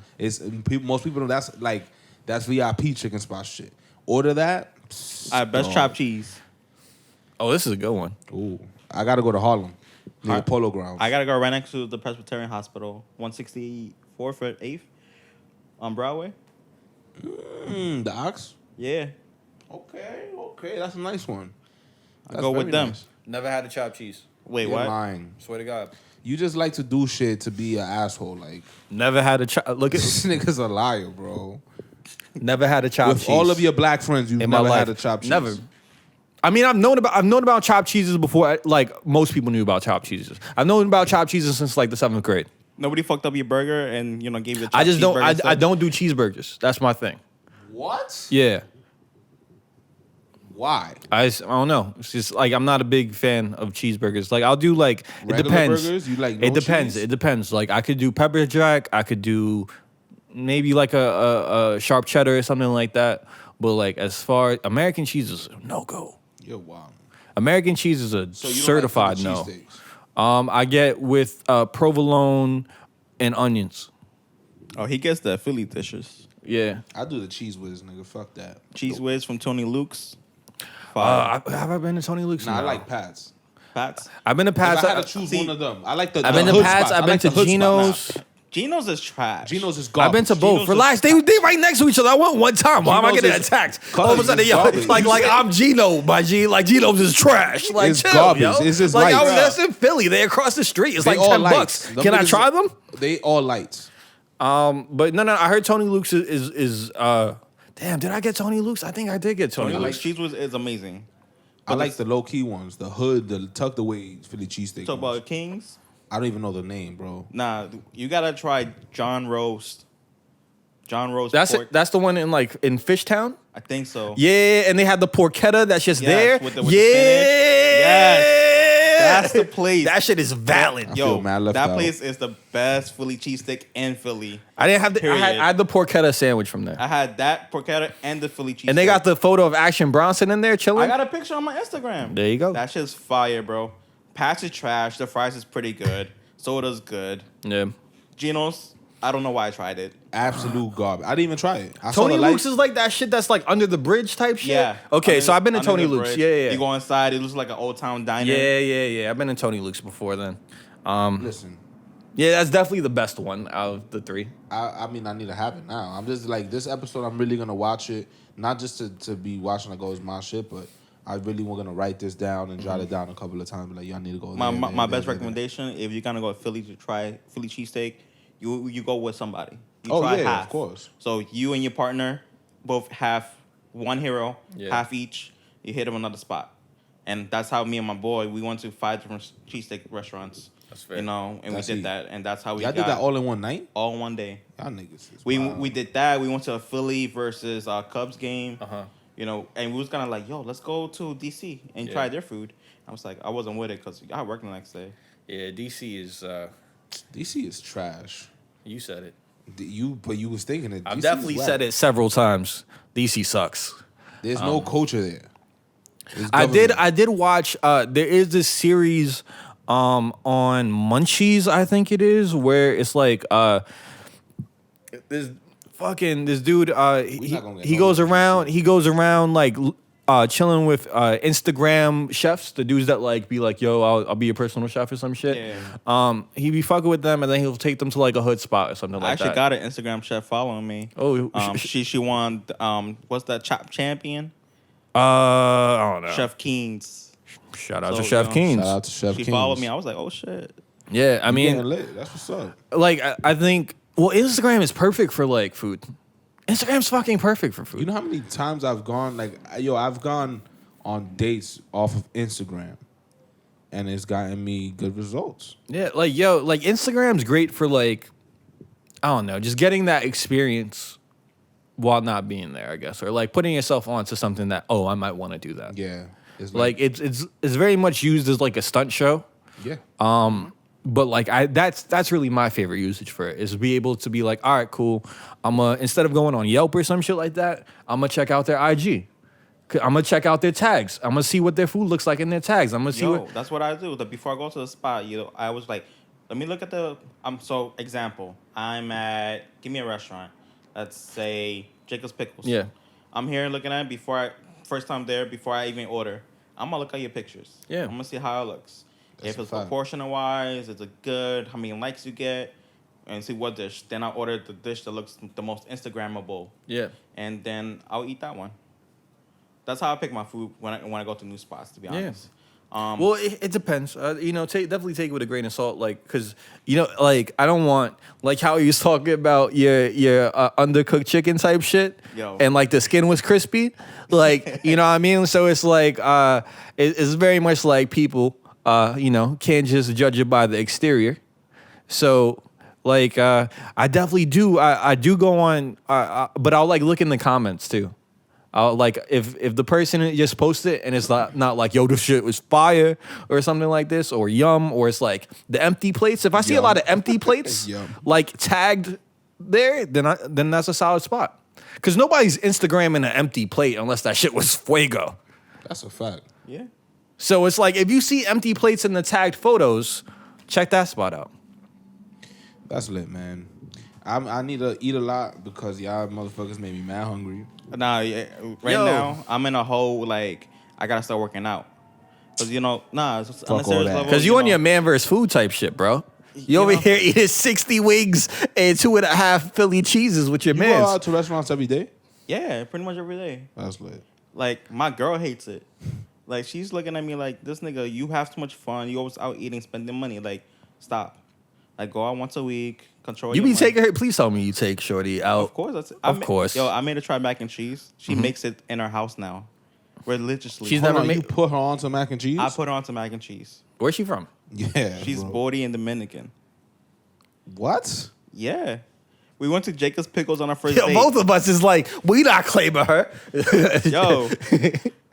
Most people know that's VIP chicken spot shit. Order that.
All right, best
dog.
chopped cheese.
Oh, this is a good one.
Ooh, I gotta go to Harlem near the Polo Grounds.
I gotta go right next to the Presbyterian Hospital, 164th or 8th on Broadway.
The Ox.
Yeah,
Okay, that's a nice one.
I go with them.
Never had a chopped cheese.
Wait,
You're
what?
lying.
Swear to God.
You just like to do shit to be an asshole. Like
Never had a look at.
this nigga's a liar, bro.
Never had a chopped
With
cheese.
all of your black friends, you've
in my
never
life.
had a chopped cheese.
Never. I mean, I've known about chopped cheeses before. Like most people knew about chopped cheeses. I've known about chopped cheeses since like the 7th grade.
Nobody fucked up your burger and gave you.
I just don't.
cheeseburger
I
instead?
don't do cheeseburgers. That's my thing.
What?
Yeah.
Why?
I don't know. It's just like I'm not a big fan of cheeseburgers. Like I'll do like
Regular
it depends.
burgers? You like no
it depends.
cheese?
It depends. Like I could do pepper jack. I could do maybe like a sharp cheddar or something like that. But like as far American cheese is no go.
You're wild.
American cheese is a
So you don't
certified
like
no.
Philly cheesesteaks?
I get with provolone and onions.
Oh, he gets the Philly dishes.
Yeah.
I do the cheese whiz, nigga. Fuck that.
Cheese whiz from Tony Luke's. Fire.
Have I been to Tony Luke's?
Nah, I
No.
like Pats.
Pats.
I've been to
If
Pats.
I had to choose
see,
one of them, I like the.
I've
the
been to
hood
Pats.
spots. I
I've been
like
to
the hood spot.
Geno's.
Nah,
Geno's is trash.
Geno's is garbage.
I've been to both.
Geno's is
Relax, they right next to each other. I went one time. Why am I
Geno's
getting
is-
attacked?
Cuz
All of a sudden,
it's
yo,
garbage.
like
You said-
I'm Gino by G. Like Geno's is trash. Like
It's
chill,
garbage.
yo.
It's just
like I
lights.
was that's in Philly. They across the street. It's
They
like
all
$10.
lights. Them
Can I
niggas-
try them?
They all lights.
But no. I heard Tony Luke's is damn. Did I get Tony Luke's? I think I did get Tony
Tony
Luke's.
Luke's cheese whiz is amazing.
I like the low key ones, the hood, the tucked away Philly cheesesteak.
Talk
ones.
about Kings.
I don't even know the name, bro.
Nah, you gotta try John Roast. John Roast.
That's
pork.
it. That's the one in Fishtown.
I think so.
Yeah, and they had the porchetta that's just
Yes,
there.
with the spinach. Yes. That's the place.
That shit is valid.
I feel mad left
that
out.
place is the best Philly cheesesteak in Philly.
I didn't have the. I
Period.
had the porchetta sandwich from there.
I had that porchetta and the Philly cheesesteak.
And they got the photo of Action Bronson in there chilling.
I got a picture on my Instagram.
There you go.
That shit's fire, bro. Patch is trash. The fries is pretty good. Soda's good.
Yeah.
Geno's, I don't know why I tried it.
Absolute garbage. I didn't even try it. I saw
Tony
the
Luke's
lights.
is like that shit that's like under the bridge type shit.
Yeah.
Okay, so I've been to
Under
Tony
the
Luke's.
bridge.
Yeah.
You go inside, it looks like an old town diner.
Yeah. I've been to Tony Luke's before then.
Listen,
Yeah, that's definitely the best one out of the three.
I mean, I need to have it now. I'm just like, this episode, I'm really going to watch it. Not just to be watching like, oh, it's my shit, but I really want to write this down and jot it down a couple of times. Like, y'all need to go
My best recommendation, if you're gonna go to Philly to try Philly cheesesteak, you go with somebody. You try half.
of course.
So you and your partner both have one hero,
Yeah.
half each. You hit them another spot, and that's how me and my boy we went to 5 different cheesesteak restaurants.
That's fair.
You know, and
That's
we did
heat.
that, and that's how we
Y'all
got
did that all in one night?
all one day.
Y'all niggas is
We
wild.
did that. We went to a Philly versus Cubs game.
Uh-huh.
You know, and we was kind of like, yo, let's go to DC and
Yeah.
try their food. I was like, I wasn't with it because I worked the next day.
Yeah, DC is.
DC is trash.
You said it.
But you was thinking it.
I've definitely said it several times. DC sucks.
There's no culture there. There's
I
government.
did watch. There is this series on Munchies, I think it is, where it's like this dude.
not gonna get
He
no
goes
Munchies.
around. He goes around like chilling with Instagram chefs, the dudes that like be like, yo, I'll be your personal chef or some shit.
Yeah.
He be fucking with them, and then he'll take them to like a hood spot or something
I
like
actually
that.
got an Instagram chef following me.
Oh,
She won. What's that? Chop champion.
I don't know.
Chef Keen's.
Shout out
So,
to Chef
you know,
Keen's.
Shout out to Chef
She
Kings.
followed me. I was like, oh shit.
Yeah, I mean,
Getting lit. That's what's up.
like I think Instagram is perfect for like food. Instagram's fucking perfect for food.
You know how many times I've gone I've gone on dates off of Instagram, and it's gotten me good results.
Yeah, like Instagram's great for like, I don't know, just getting that experience while not being there, I guess, or like putting yourself onto something that I might want to do that.
Yeah, it's
Like it's very much used as like a stunt show.
yeah.
But like that's really my favorite usage for it is to be able to be like, all right, cool. Instead of going on Yelp or some shit like that, I'm gonna check out their IG. I'm gonna check out their tags. I'm gonna see what their food looks like in their tags. I'm gonna see what.
That's what I do. Before I go to the spot, I was like, let me look at the. So example, I'm at. Give me a restaurant. Let's say Jacob's Pickles.
Yeah.
I'm here looking at it first time there before I even order. I'm gonna look at your pictures.
Yeah.
I'm gonna see how it looks.
That's
If
a
it's
fact.
proportional wise, is it good? How many likes you get? And see what dish. Then I order the dish that looks the most Instagrammable.
Yeah.
And then I'll eat that one. That's how I pick my food when I go to new spots. To be honest.
Well, it depends. Definitely take it with a grain of salt, like, cause like I don't want like how he was talking about your undercooked chicken type shit,
Yo.
and like the skin was crispy, like you know what I mean. So it's like it's very much like people can't just judge it by the exterior. So like I definitely do. I do go on, but I'll like look in the comments too. Like if the person just posted it and it's not like, yo, this shit was fire or something like this, or yum, or it's like the empty plates. If I see a
Yum.
lot of empty plates
Yum.
like tagged there, then that's a solid spot. Cause nobody's Instagramming an empty plate unless that shit was fuego.
That's a fact.
Yeah.
So it's like if you see empty plates in the tagged photos, check that spot out.
That's lit, man. I need to eat a lot because y'all motherfuckers made me mad hungry.
Nah, right
Yo.
now I'm in a whole like I gotta start working out. Cause it's on a
all
serious
that.
level.
Cause you on your man versus food type shit, bro. You over here eating 60 wings and 2.5 Philly cheeses with your
You go
mans.
out to restaurants every day?
Yeah, pretty much every day.
That's lit.
Like my girl hates it. Like she's looking at me like, this nigga, you have too much fun. You always out eating, spending money. Like, stop. Like go out once a week. Control.
You
your
be
money.
taking her. Please tell me you take Shorty out.
Of course,
Of course.
Yo, I made her try mac and cheese. She makes it in her house now, religiously.
She's
Hold
never
on,
made.
you put her on some mac and cheese?
I put her onto mac and cheese.
Where's she from?
Yeah.
She's
bro.
Bordy and Dominican.
What?
Yeah, We went to Jacob's Pickles on our first
Yo,
date.
both of us is like, we not claiming her.
Yo,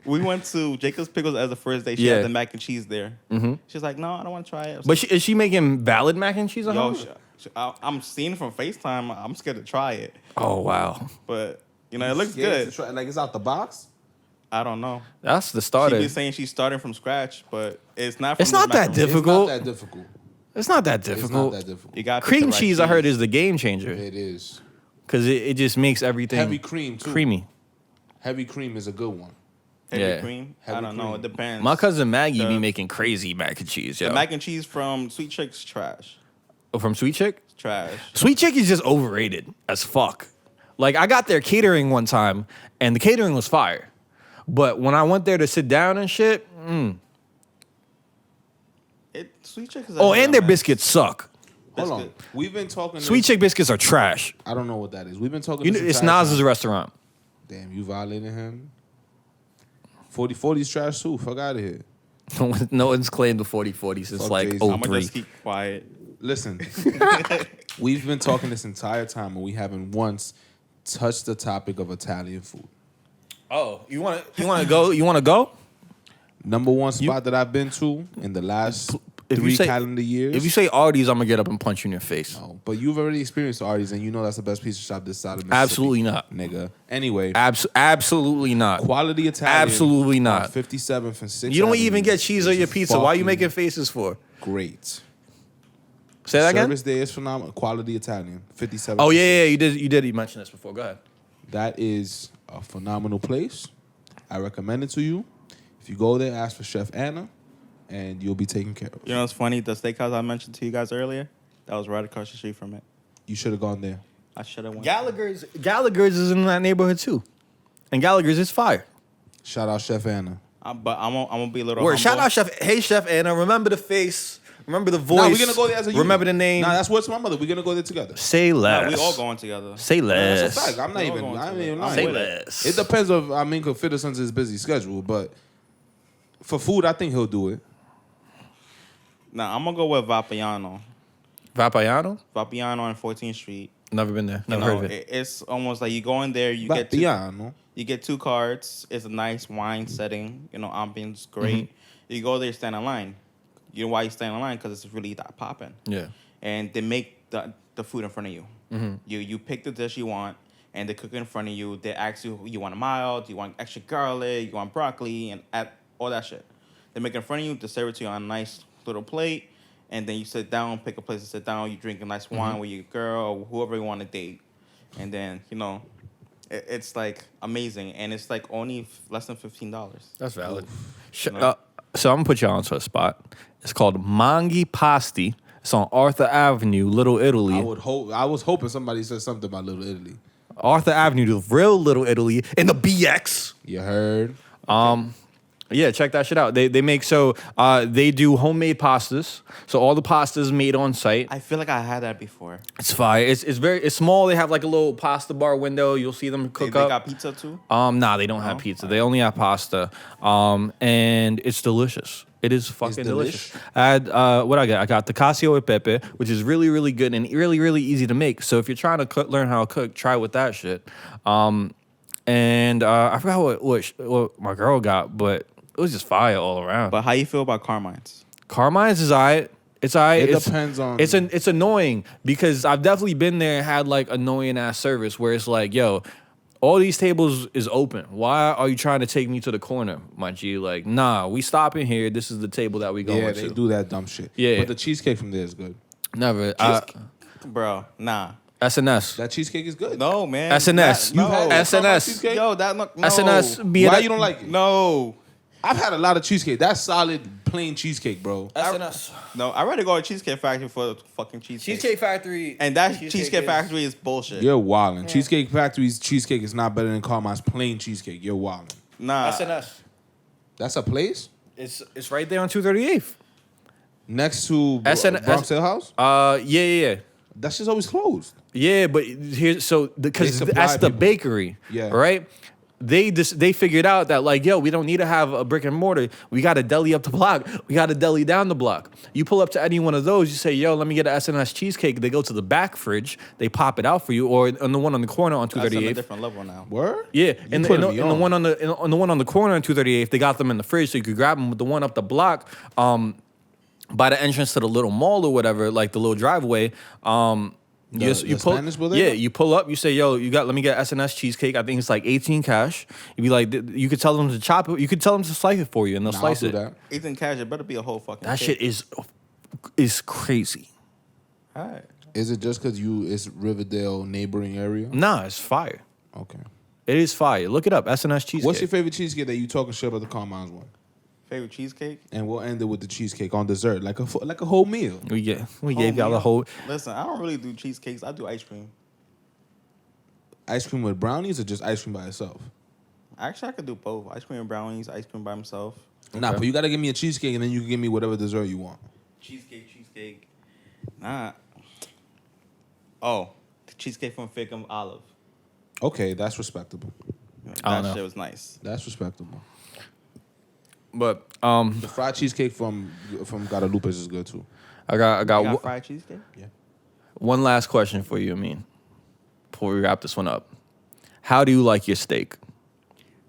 we went to Jacob's Pickles as the first date. She
Yeah.
had the mac and cheese there. Mm-hmm. She's like, no, I don't want to try it.
But is she making valid mac and cheese at
Yo,
home?
I'm seeing from FaceTime. I'm scared to try it.
Oh, wow.
But, it looks
Scared to
good.
try- like it's out the box.
I don't know.
That's the
She
starter.
be saying she's starting from scratch, but it's not from
It's not
the mac
that
and cheese.
difficult.
It's not that difficult.
It's not that
It's not
difficult.
that difficult.
You got
Cream cheese, I heard, is the game changer.
It is.
Because it just makes everything
Heavy cream too.
creamy.
Heavy cream is a good one.
heavy
Yeah.
cream. I
Heavy
don't know.
cream.
It depends.
My cousin Maggie be
The-
making crazy mac and cheese, yo.
The mac and cheese from Sweet Chick's trash.
Oh, from Sweet Chick?
It's trash.
Sweet Chick is just overrated as fuck. Like, I got their catering one time, and the catering was fire. But when I went there to sit down and shit,
Sweet Chick is.
oh,
a
and their
man.
biscuits suck.
Hold on.
Biscuit.
We've been talking.
Sweet Chick biscuits are trash.
I don't know what that is. We've been talking.
You know,
this
it's
entire
Nas's
time.
restaurant.
Damn, you violated him. 40-40's trash too. Fuck out of here.
No one's claimed the 40-40 since
Fuck
like
Jay-Z.
I'm gonna
03.
just keep quiet.
Listen, we've been talking this entire time, and we haven't once touched the topic of Italian food.
Oh, you want to go? You want to go?
Number one spot that I've been to in the last
If you
3
say-
calendar years.
If you say Artie's, I'm gonna get up and punch you in your face.
No, but you've already experienced Artie's, and you know that's the best pizza shop this side of Mississippi.
Absolutely not.
Nigga. Anyway,
Absolutely not.
quality Italian.
Absolutely not.
On 57th and 6th
You don't
Avenue
even get cheese on
is
your pizza. Why are you
fucking
making faces for?
Great.
Say that again.
Service there is phenomenal. Quality Italian. 57.
Oh yeah, you mention this before. Go ahead.
That is a phenomenal place. I recommend it to you. If you go there, ask for Chef Anna, and you'll be taken care of.
You know what's funny? The steakhouse I mentioned to you guys earlier, that was right across the street from it.
You should have gone there.
I should have went.
Gallagher's is in that neighborhood too, and Gallagher's is fire.
Shout out Chef Anna.
But I'm gonna be a little.
Word, shout
humble.
out Chef. Hey Chef Anna, remember the face, remember the voice.
Nah, we're gonna go there as a unit.
Remember the name.
Nah, that's what's my mother. We're gonna go there together.
Say
Nah,
less.
we all going together.
Say less.
That's a fact. I'm not
We're all
even.
going
I ain't
together.
even
I'm
lying.
Say
with
less.
It depends if Amin could fit us into his busy schedule, but for food, I think he'll do it.
Nah, I'm gonna go with Vapiano.
Vapiano?
Vapiano on 14th Street.
Never been there.
You
Never
know,
heard of it.
it's almost like you go in there, you
But
get
piano.
you get 2 cards. It's a nice wine setting. Ambience great. You go there, stand in line. You know why you stand in line? Because it's really that popping.
Yeah.
And they make the food in front of you. You pick the dish you want, and they cook it in front of you. They ask you, you want a mild, you want extra garlic, you want broccoli, and all that shit. They make it in front of you, they serve it to you on a nice little plate, and then you sit down, pick a place to sit down, you drink a nice wine with your girl or whoever you want to date. And then, it's like amazing. And it's like only less than $15.
That's valid.
No.
So I'm gonna put you onto a spot. It's called Manghi Pasti. It's on Arthur Avenue, Little Italy.
I was hoping somebody said something about Little Italy.
Arthur Avenue, the real Little Italy, in the BX.
You heard?
Yeah, check that shit out. They they do homemade pastas. So all the pastas made on site.
I feel like I had that before.
It's fire. It's small. They have like a little pasta bar window. You'll see them
They
cook up.
got pizza too?
Nah, they don't have pizza. They only have pasta. And it's delicious. It is fucking delicious. I had, what I got? I got the Casio e Pepe, which is really, really good and really, really easy to make. So if you're trying to learn how to cook, try with that shit. And I forgot what my girl got, but it was just fire all around.
But how you feel about Carmine's?
Carmine's is alright. It's alright.
It depends on-
It's annoying because I've definitely been there and had like annoying ass service where it's like, yo, all these tables is open. Why are you trying to take me to the corner, my G? Like, nah, we stopping here. This is the table that we going
Yeah,
to.
they do that dumb shit.
Yeah.
But the cheesecake from there is good.
Never.
Bro, nah.
SNS.
That cheesecake is good.
No, man.
SNS.
No.
You've had
SNS.
cheesecake?
Yo, that no.
SNS. Be
Why
it-
you don't like it?
No.
I've had a lot of cheesecake. That's solid, plain cheesecake, bro.
SNS.
No, I'd rather go to Cheesecake Factory for fucking cheesecake.
Cheesecake Factory.
And that Cheesecake Factory is bullshit.
You're wildin'. Cheesecake Factory's cheesecake is not better than Carmine's plain cheesecake. You're wildin'.
Nah.
SNS.
That's a place
It's right there on 238th.
next to
SN
Bronx Hill House.
Yeah.
That shit's always closed.
Yeah, but here's because
They supply
that's the
people.
bakery.
Yeah.
Right? they figured out that like, yo, we don't need to have a brick and mortar. We got a deli up the block. We got a deli down the block. You pull up to any one of those, you say, yo, let me get an S&S cheesecake. They go to the back fridge, they pop it out for you, or on the one on the corner on
That's on a
238th.
different level now.
Word?
Yeah, and
putting
the
me
one
on.
on the one on the corner on 238th, they got them in the fridge, so you could grab them. With the one up the block, by the entrance to the little mall or whatever, like the little driveway, you pull,
Spanish building?
yeah, you pull up. You say, "Yo, let me get S&S cheesecake. I think it's like 18 cash." You be like, you could tell them to chop it. You could tell them to slice it for you, and they'll
Nah,
slice
I'll
it.
do that.
Ethan Cash, it better be a whole fucking.
That
cake.
shit is crazy.
All right.
Is it just because it's Riverdale neighboring area?
Nah, it's fire.
Okay.
It is fire. Look it up. S&S cheesecake.
What's your favorite cheesecake that you talking shit about the Carmine's one?
Favorite cheesecake?
And we'll end it with the cheesecake on dessert, like a whole meal.
We gave y'all
meal.
a whole.
Listen, I don't really do cheesecakes. I do ice cream.
Ice cream with brownies or just ice cream by itself?
Actually, I could do both. Ice cream and brownies, ice cream by himself.
Nah, but you gotta give me a cheesecake and then you can give me whatever dessert you want.
Cheesecake. Nah. Oh, the cheesecake from Fig and Olive.
Okay, that's respectable.
I don't
That
know.
shit was nice.
That's respectable.
But
The fried cheesecake from Guadalupe's is good too.
I got
You got fried cheesecake?
one last question for you, Amin, before we wrap this one up. How do you like your steak?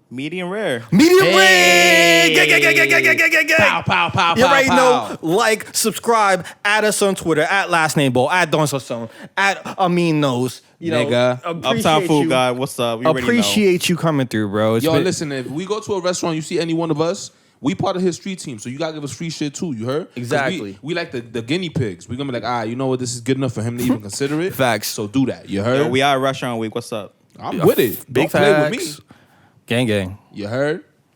Medium rare.
Medium rare! Gang.
Pow, pow, pow,
You
pow,
already
pow.
know. Like, subscribe, add us on Twitter, at LastNameBall, at Don Sazon, at Amin Knows. You know,
Nigga.
appreciate
Uptown Food
you.
God, what's up? We already know.
Appreciate you coming through, bro. It's
Yo,
been-
listen, if we go to a restaurant, you see any one of us, we part of his street team, so you gotta give us free shit too, you heard? 'Cause
Exactly.
We like the guinea pigs. We're gonna be like, you know what, this is good enough for him to even consider it.
Facts.
So do that, you heard?
Yo, we are Restaurant Week. What's up?
I'm with it.
Big
Don't play with me.
facts. Gang.
You heard?